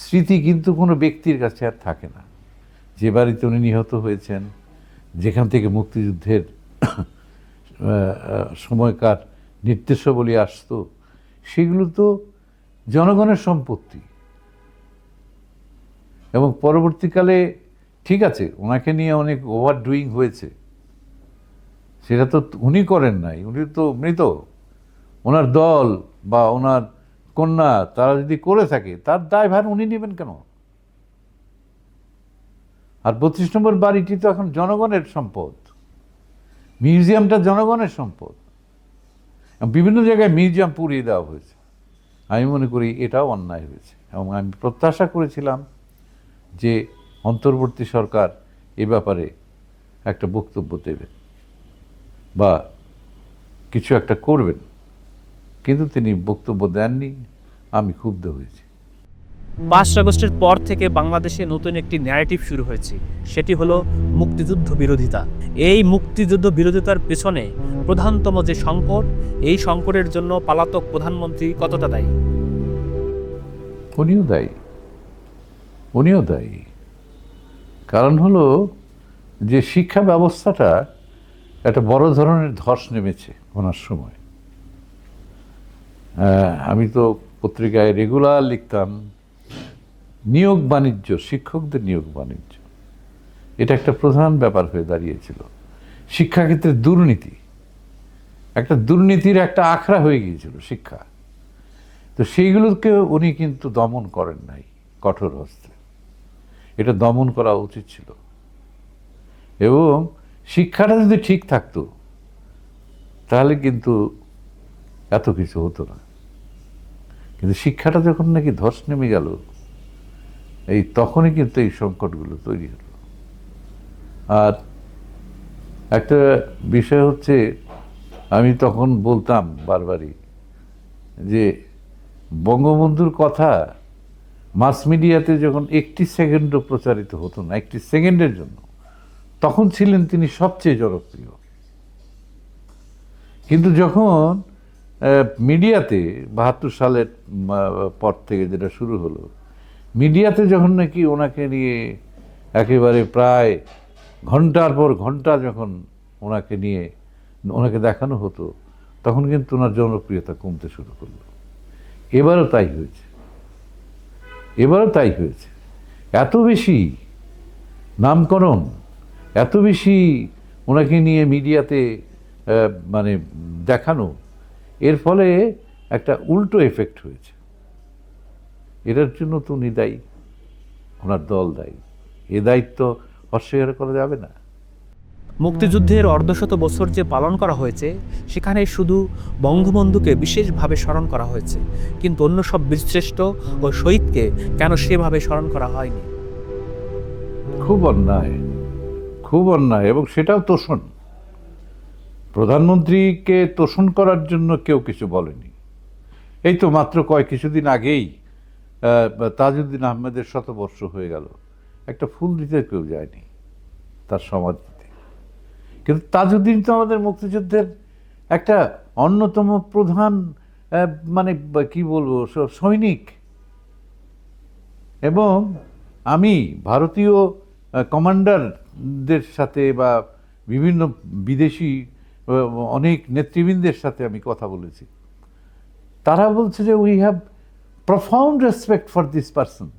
স্মৃতি কিন্তু কোনো ব্যক্তির কাছে আর থাকে না। যে বাড়িতে উনি নিহত হয়েছেন, যেখান থেকে মুক্তিযুদ্ধের সময়কার নির্দেশাবলী আসতো, সেগুলো তো জনগণের সম্পত্তি। এবং পরবর্তীকালে ঠিক আছে, ওনাকে নিয়ে অনেক ওভার ডুইং হয়েছে, সেটা তো উনি করেন নাই, উনি তো মৃত। ওনার দল বা ওনার কন্যা তারা যদি করে থাকে, তার দায়ভার উনি নেবেন কেন? আর 32 নম্বর বাড়িটি তো এখন জনগণের সম্পদ, মিউজিয়ামটা জনগণের সম্পদ। বিভিন্ন জায়গায় মিউজিয়াম পুড়িয়ে দেওয়া হয়েছে। আমি মনে করি এটাও অন্যায় হয়েছে, এবং আমি প্রত্যাশা করেছিলাম যে অন্তর্বর্তী সরকার এ ব্যাপারে একটা বক্তব্য দেবেন বা কিছু একটা করবেন, কিন্তু তিনি বক্তব্য দেননি। আমি ক্ষুব্ধ হয়েছি। 5 আগস্টের পর থেকে বাংলাদেশে নতুন একটি ন্যারেটিভ শুরু হয়েছে, সেটি হলো মুক্তিযুদ্ধ বিরোধিতা। এই মুক্তিযুদ্ধ বিরোধিতার পেছনে প্রধানতম যে সংকট, এই সংকটের জন্য পলাতক প্রধানমন্ত্রী কতটা দায়ী? উনিও দায়ী। কারণ হলো যে শিক্ষা ব্যবস্থাটা একটা বড় ধরনের ধস নেমেছে ওনার সময়। আমি তো পত্রিকায় রেগুলার লিখতাম, নিয়োগ বাণিজ্য, শিক্ষকদের নিয়োগ বাণিজ্য, এটা একটা প্রধান ব্যাপার হয়ে দাঁড়িয়েছিল। শিক্ষাক্ষেত্রে দুর্নীতির একটা আখড়া হয়ে গিয়েছিল শিক্ষা। তো সেইগুলোকে উনি কিন্তু দমন করেন নাই কঠোর হস্তে। এটা দমন করা উচিত ছিল, এবং শিক্ষাটা যদি ঠিক থাকতো তাহলে কিন্তু এত কিছু হতো না। কিন্তু শিক্ষাটা যখন নাকি ধস নেমে গেল, এই তখনই কিন্তু এই সংকটগুলো তৈরি হলো। আর একটা বিষয় হচ্ছে, আমি তখন বলতাম বারবারই যে বঙ্গবন্ধুর কথা মাস মিডিয়াতে যখন 1 সেকেন্ডও প্রচারিত হতো না, 1 সেকেন্ডের জন্য, তখন ছিলেন তিনি সবচেয়ে জনপ্রিয়। কিন্তু যখন মিডিয়াতে 72 সালের পর থেকে যেটা শুরু হলো, মিডিয়াতে যখন নাকি ওনাকে নিয়ে একেবারে প্রায় ঘন্টার পর ঘন্টা যখন ওনাকে দেখানো হতো, তখন কিন্তু ওনার জনপ্রিয়তা কমতে শুরু করলো। এবারও তাই হয়েছে। এত বেশি নামকরণ, এত বেশি ওনাকে নিয়ে মিডিয়াতে মানে দেখানো, এর ফলে একটা উল্টো এফেক্ট হয়েছে। এটার জন্য তো উনি দায়ী, ওনার দল দায়ী। এ দায়িত্ব অস্বীকার করা যাবে না। মুক্তিযুদ্ধের অর্ধশত বছর যে পালন করা হয়েছে, সেখানে শুধু বঙ্গবন্ধুকে বিশেষভাবে স্মরণ করা হয়েছে, কিন্তু অন্য সব বীরশ্রেষ্ঠ ও শহীদকে কেন সেভাবে স্মরণ করা হয়নি? খুব অন্যায়, এবং সেটাও তোষণ। প্রধানমন্ত্রীকে তোষণ করার জন্য কেউ কিছু বলেনি। এই তো মাত্র কিছুদিন আগেই তাজউদ্দিন আহমেদের শতবর্ষ হয়ে গেল, একটা ফুল দিতে কেউ যায়নি তার সমাধিতে। কিন্তু তাজউদ্দিন তো আমাদের মুক্তিযুদ্ধের একটা অন্যতম প্রধান মানে কি বলবো সৈনিক। এবং আমি ভারতীয় কমান্ডারদের সাথে বা বিভিন্ন বিদেশি অনেক নেতৃবৃন্দের সাথে আমি কথা বলেছি, তারা বলছে যে we have profound respect for this person,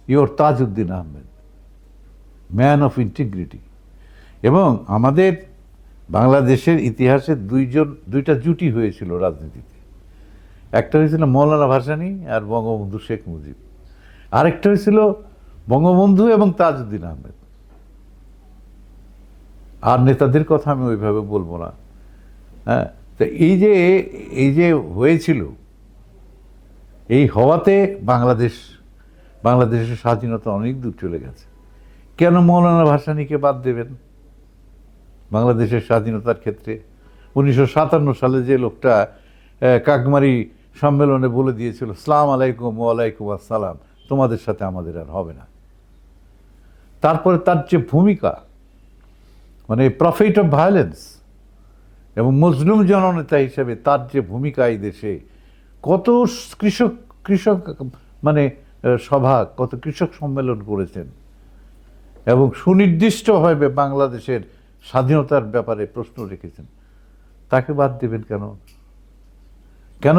your Tajuddin Ahmed, man of integrity. এবং আমাদের বাংলাদেশের ইতিহাসে দুইটা জুটি হয়েছিল রাজনীতিতে, একটা হয়েছিল মৌলানা ভাসানী আর বঙ্গবন্ধু শেখ মুজিব, আরেকটা হয়েছিল বঙ্গবন্ধু এবং তাজউদ্দিন আহমেদ। আর নেতাদের কথা আমি ওইভাবে বলবো না। হ্যাঁ, তো এই যে হয়েছিল, এই হওয়াতে বাংলাদেশের স্বাধীনতা অনেক দূর চলে গেছে। কেন মৌলানা ভাসানীকে বাদ দেবেন বাংলাদেশের স্বাধীনতার ক্ষেত্রে? 1957 সালে যে লোকটা কাকমারি সম্মেলনে বলে দিয়েছিল, সালাম আলাইকুম ওয়ালাইকুম আসসালাম, তোমাদের সাথে আমাদের আর হবে না। তারপরে তার যে ভূমিকা, মানে প্রফিট অফ ভায়োলেন্স এবং মজলুম জননেতা হিসেবে তার যে ভূমিকা এই দেশে, কত কৃষক মানে সভা, কত কৃষক সম্মেলন করেছেন এবং সুনির্দিষ্টভাবে বাংলাদেশের স্বাধীনতার ব্যাপারে প্রশ্ন রেখেছেন। তাকে বাদ দেবেন কেন? কেন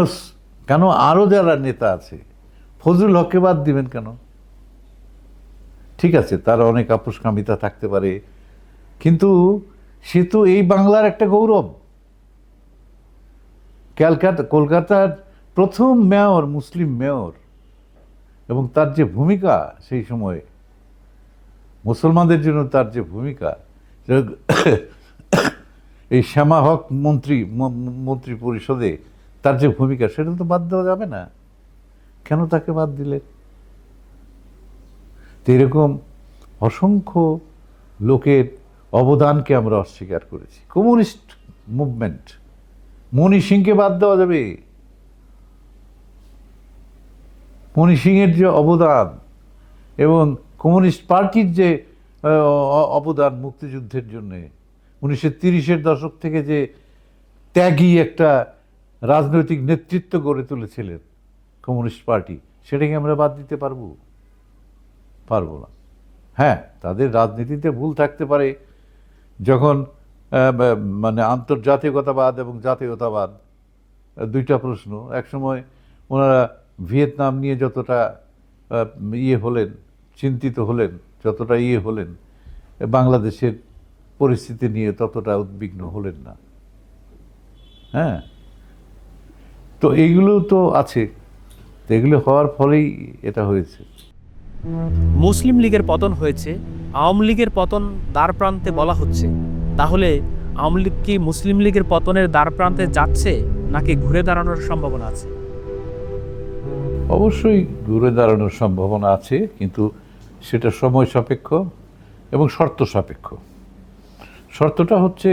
কেন আরও যারা নেতা আছে, ফজলুল হককে বাদ দিবেন কেন? ঠিক আছে, তার অনেক আপোষকামিতা থাকতে পারে, কিন্তু সে তো এই বাংলার একটা গৌরব। কলকাতার প্রথম মেয়র, মুসলিম মেয়র, এবং তার যে ভূমিকা সেই সময়ে মুসলমানদের জন্য, তার যে ভূমিকা, এই শ্যামা হক মন্ত্রী পরিষদে তার যে ভূমিকা, সেটা তো বাদ দেওয়া যাবে না। কেন তাকে বাদ দিলেন? তো এরকম অসংখ্য লোকের অবদানকে আমরা অস্বীকার করেছি। কমিউনিস্ট মুভমেন্ট, মনি সিংকে বাদ দেওয়া যাবে? মনি সিংয়ের যে অবদান এবং কমিউনিস্ট পার্টির যে অবদান মুক্তিযুদ্ধের জন্যে, 1930-এর দশক থেকে যে ত্যাগী একটা রাজনৈতিক নেতৃত্ব গড়ে তুলেছিলেন কমিউনিস্ট পার্টি, সেটাকে আমরা বাদ দিতে পারবো না। হ্যাঁ, তাদের রাজনীতিতে ভুল থাকতে পারে, যখন মানে আন্তর্জাতিকতাবাদ এবং জাতীয়তাবাদ দুইটা প্রশ্ন। একসময় ওনারা ভিয়েতনাম নিয়ে যতটা চিন্তিত হলেন, যতটা হলেন, বাংলাদেশের পরিস্থিতি নিয়ে ততটা উদ্বিগ্ন হলেন না। হ্যাঁ, তো এইগুলো তো আছে, তো এগুলো হওয়ার ফলেই এটা হয়েছে। মুসলিম লীগের পতন হয়েছে, আওয়ামী লীগের পতন দ্বার প্রান্তে বলা হচ্ছে। তাহলে আওয়ামী লীগ কি মুসলিম লীগের পতনের দ্বার প্রান্তে যাচ্ছে, নাকি ঘুরে দাঁড়ানোর সম্ভাবনা আছে? অবশ্যই ঘুরে দাঁড়ানোর সম্ভাবনা আছে, কিন্তু সেটা সময় সাপেক্ষ এবং শর্ত সাপেক্ষ। শর্তটা হচ্ছে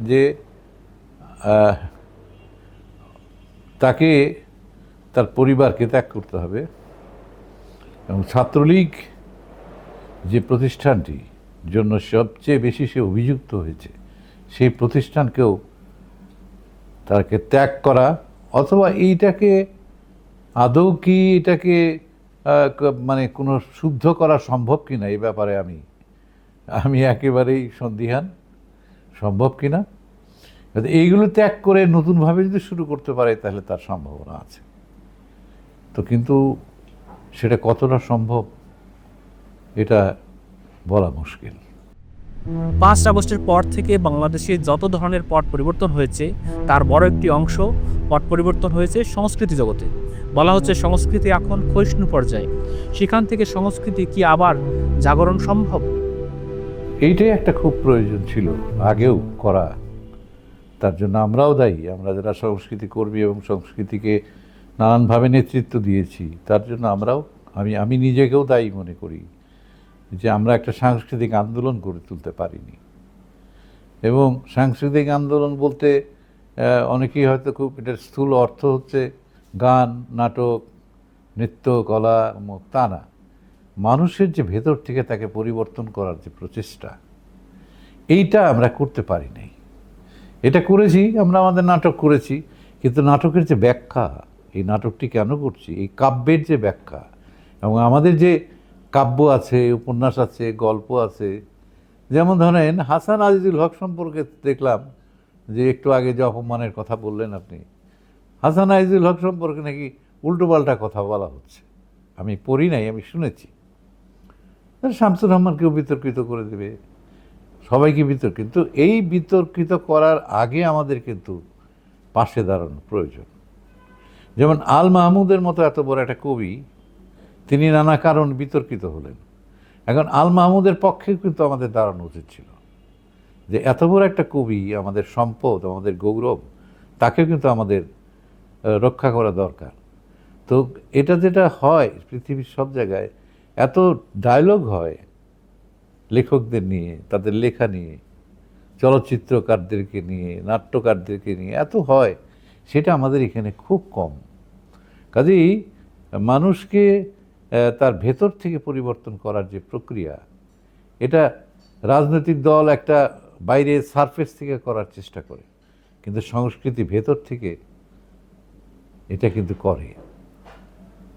যে তাকে তার পরিবারকে ত্যাগ করতে হবে, এবং ছাত্রলীগ যে প্রতিষ্ঠানটি জন্য সবচেয়ে বেশি সে অভিযুক্ত হয়েছে, সেই প্রতিষ্ঠানকেও তাকে ত্যাগ করা, অথবা এইটাকে আদৌ কি এটাকে মানে কোনো শুদ্ধ করা সম্ভব কিনা এই ব্যাপারে আমি একেবারেই সন্দিহান, সম্ভব কিনা। এইগুলো ত্যাগ করে নতুনভাবে যদি শুরু করতে পারে তাহলে তার সম্ভাবনা আছে। তো কিন্তু সেটা কতটা সম্ভব এটা বলা মুশকিল। 5 আগস্টের পর থেকে বাংলাদেশে যত ধরনের পট পরিবর্তন হয়েছে, তার বড় একটি অংশ পট পরিবর্তন হয়েছে সংস্কৃতি জগতে। বলা হচ্ছে সংস্কৃতি এখন ক্ষয়িষ্ণু পর্যায়ে। সেখান থেকে সংস্কৃতি কি আবার জাগরণ সম্ভব? এইটাই একটা খুব প্রয়োজন ছিল আগেও করা। তার জন্য আমরাও দায়ী, আমরা যারা সংস্কৃতি কর্মী এবং সংস্কৃতিকে নানানভাবে নেতৃত্ব দিয়েছি, তার জন্য আমি নিজেকেও দায়ী মনে করি যে আমরা একটা সাংস্কৃতিক আন্দোলন গড়ে তুলতে পারিনি। এবং সাংস্কৃতিক আন্দোলন বলতে অনেকেই হয়তো খুব এটার স্থূল অর্থ হচ্ছে গান, নাটক, নৃত্য কলা তা না, মানুষের যে ভেতর থেকে তাকে পরিবর্তন করার যে প্রচেষ্টা, এইটা আমরা করতে পারি নাই। এটা করেছি আমরা, আমাদের নাটক করেছি, কিন্তু নাটকের যে ব্যাখ্যা, এই নাটকটি কেন করছি, এই কাব্যের যে ব্যাখ্যা, এবং আমাদের যে কাব্য আছে, উপন্যাস আছে, গল্প আছে, যেমন ধরেন হাসান আজিজুল হক সম্পর্কে দেখলাম যে একটু আগে যে অপমানের কথা বললেন আপনি, হাসান আজিজুল হক সম্পর্কে নাকি উল্টোপাল্টা কথা বলা হচ্ছে। আমি পড়ি নাই, আমি শুনেছি। শামসুর রহমানকেও বিতর্কিত করে দেবে, সবাইকে বিতর্ক, কিন্তু এই বিতর্কিত করার আগে আমাদের কিন্তু পাশে দাঁড়ানো প্রয়োজন। যেমন আল মাহমুদের মতো এত বড় একটা কবি, তিনি নানা কারণ বিতর্কিত হলেন। এখন আল মাহমুদের পক্ষেও কিন্তু আমাদের দাঁড়ানো উচিত ছিল, যে এত বড় একটা কবি, আমাদের সম্পদ, আমাদের গৌরব, তাকেও কিন্তু আমাদের রক্ষা করা দরকার। তো এটা যেটা হয় পৃথিবীর সব জায়গায়, এত ডায়লগ হয় লেখকদের নিয়ে, তাদের লেখা নিয়ে, চলচ্চিত্রকারদেরকে নিয়ে, নাট্যকারদেরকে নিয়ে এত হয়, সেটা আমাদের এখানে খুব কম। কাজেই মানুষকে তার ভেতর থেকে পরিবর্তন করার যে প্রক্রিয়া, এটা রাজনৈতিক দল একটা বাইরে সারফেস থেকে করার চেষ্টা করে, কিন্তু সংস্কৃতি ভেতর থেকে এটা কিন্তু করে।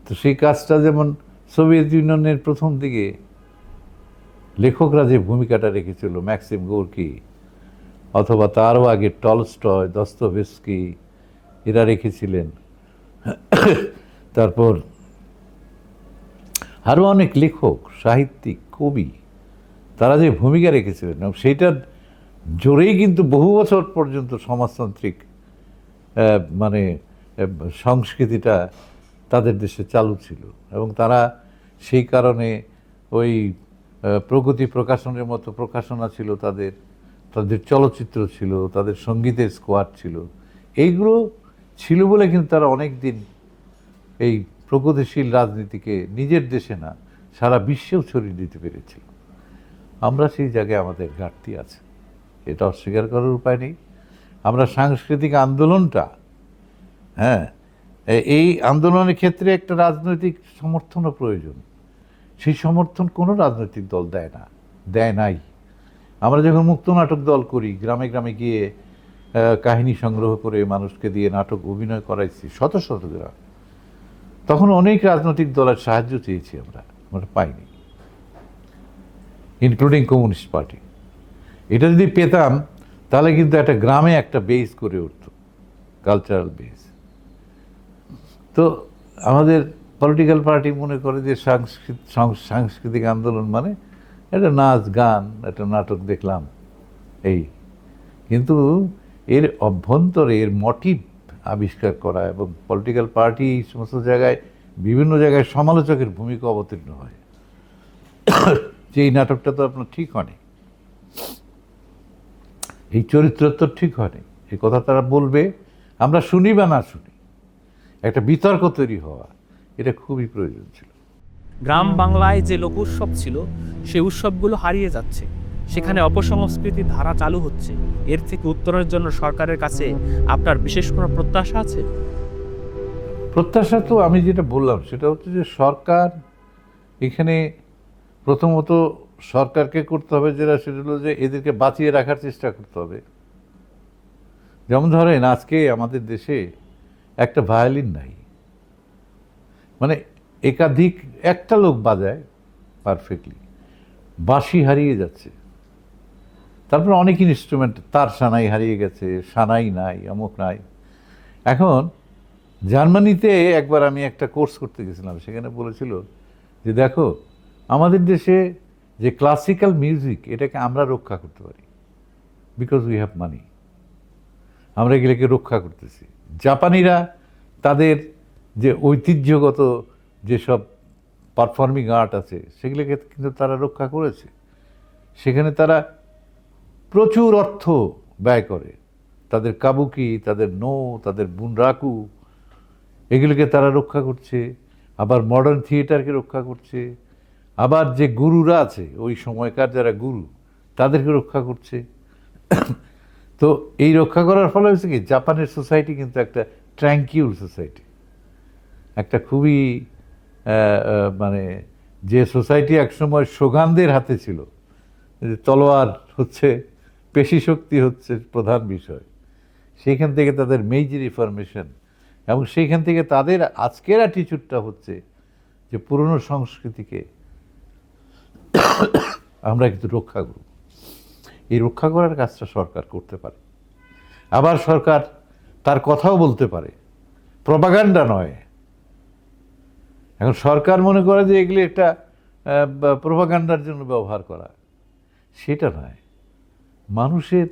তো সেই কাজটা যেমন সোভিয়েত ইউনিয়নের প্রথম দিকে লেখকরা যে ভূমিকাটা রেখেছিল, ম্যাক্সিম গোর্কি অথবা তারও আগে টলস্টয়, দস্তোয়েভস্কি, এরা রেখেছিলেন। তারপর আরও অনেক লেখক, সাহিত্যিক, কবি, তারা যে ভূমিকা রেখেছিলেন, সেইটার জোরেই কিন্তু বহু বছর পর্যন্ত সমাজতান্ত্রিক মানে সংস্কৃতিটা তাদের দেশে চালু ছিল। এবং তারা সেই কারণে ওই প্রগতি প্রকাশনের মতো প্রকাশনা ছিল তাদের, তাদের চলচ্চিত্র ছিল, তাদের সঙ্গীতের স্কোয়াড ছিল, এইগুলো ছিল বলে কিন্তু তারা অনেক দিন এই প্রগতিশীল রাজনীতিকে নিজের দেশে না, সারা বিশ্বেও ছড়িয়ে দিতে পেরেছিল। আমরা সেই জায়গায় আমাদের ঘাটতি আছে, এটা অস্বীকার করার উপায় নেই। আমরা সাংস্কৃতিক আন্দোলনটা, হ্যাঁ, এই আন্দোলনের ক্ষেত্রে একটা রাজনৈতিক সমর্থনও প্রয়োজন। সেই সমর্থন কোনো রাজনৈতিক দল দেয় না, দেয় নাই। আমরা যখন মুক্ত নাটক দল করি, গ্রামে গ্রামে গিয়ে কাহিনী সংগ্রহ করে মানুষকে দিয়ে নাটক অভিনয় করাইছি শত শত গ্রাম, তখন অনেক রাজনৈতিক দলের সাহায্য চেয়েছি, আমরা পাইনি, ইনক্লুডিং কমিউনিস্ট পার্টি। এটা যদি পেতাম তাহলে কিন্তু একটা গ্রামে একটা বেস করে উঠত, কালচারাল বেস। তো আমাদের পলিটিক্যাল পার্টি মনে করে যে সাংস্কৃতিক আন্দোলন মানে একটা নাচ গান, একটা নাটক দেখলাম, এই। কিন্তু এর অভ্যন্তরে এর মোটিভ আবিষ্কার করা, এবং পলিটিক্যাল পার্টি এই সমস্ত জায়গায় বিভিন্ন জায়গায় সমালোচকের ভূমিকা অবতীর্ণ হয় যে এই নাটকটা তো আপনার ঠিক হয়নি, এই চরিত্র তো ঠিক হয়নি, এই কথা তারা বলবে, আমরা শুনি বা না শুনি, একটা বিতর্ক তৈরি হওয়া, এটা খুবই প্রয়োজন ছিল। গ্রাম বাংলায় যে লোক উৎসব ছিল, সেই উৎসবগুলো হারিয়ে যাচ্ছে, সেখানে অপসংস্কৃতির ধারা চালু হচ্ছে। এর থেকে উত্তরের জন্য সরকারের কাছে আপনার বিশেষ কোনো প্রত্যাশা আছে? প্রত্যাশা তো আমি যেটা বললাম সেটা হচ্ছে যে সরকার এখানে প্রথমত সরকারকে করতে হবে যেটা, সেটা হলো যে এদেরকে বাঁচিয়ে রাখার চেষ্টা করতে হবে। যেমন ধরেন আজকে আমাদের দেশে একটা ভায়োলিন নাই, মানে একাধিক, একটা লোক বাজায় পারফেক্টলি, বাঁশি হারিয়ে যাচ্ছে। তারপর অনেক ইনস্ট্রুমেন্ট, তার সানাই হারিয়ে গেছে, সানাই নাই, অমুক নাই। এখন জার্মানিতে একবার আমি একটা কোর্স করতে গেছিলাম, সেখানে বলেছিল যে দেখো আমাদের দেশে যে ক্লাসিক্যাল মিউজিক, এটাকে আমরা রক্ষা করতে পারি, বিকজ উই হ্যাভ মানি, আমরা এগুলোকে রক্ষা করতেছি। জাপানিরা তাদের যে ঐতিহ্যগত যেসব পারফর্মিং আর্ট আছে সেগুলোকে কিন্তু তারা রক্ষা করেছে, সেখানে তারা প্রচুর অর্থ ব্যয় করে, তাদের কাবুকি, তাদের নো, তাদের বুনরাকু, এগুলোকে তারা রক্ষা করছে, আবার মডার্ন থিয়েটারকে রক্ষা করছে, আবার যে গুরুরা আছে ওই সময়কার যারা গুরু, তাদেরকে রক্ষা করছে। তো এই রক্ষা করার ফলে হচ্ছে কি, জাপানের সোসাইটি কিন্তু একটা ট্র্যাঙ্কিউল সোসাইটি, একটা খুবই মানে যে সোসাইটি একসময় সোগানদের হাতে ছিল, যে তলোয়ার হচ্ছে, পেশি শক্তি হচ্ছে প্রধান বিষয়, সেইখান থেকে তাদের মেজর রিফরমেশন, এবং সেইখান থেকে তাদের আজকের অ্যাটিচিউডটা হচ্ছে যে পুরনো সংস্কৃতিকে আমরা কিন্তু রক্ষা করব। এই রক্ষা করার কাজটা সরকার করতে পারে। আবার সরকার তার কথাও বলতে পারে, প্রপাগান্ডা নয়। এখন সরকার মনে করে যে এগুলি একটা প্রপাগান্ডার জন্য ব্যবহার করা, সেটা নয়। মানুষের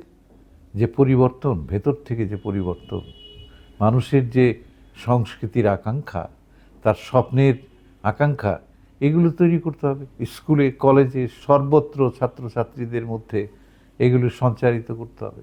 যে পরিবর্তন, ভেতর থেকে যে পরিবর্তন, মানুষের যে সংস্কৃতির আকাঙ্ক্ষা, তার স্বপ্নের আকাঙ্ক্ষা, এগুলো তৈরি করতে হবে স্কুলে, কলেজে, সর্বত্র ছাত্রছাত্রীদের মধ্যে এগুলো সঞ্চারিত করতে হবে।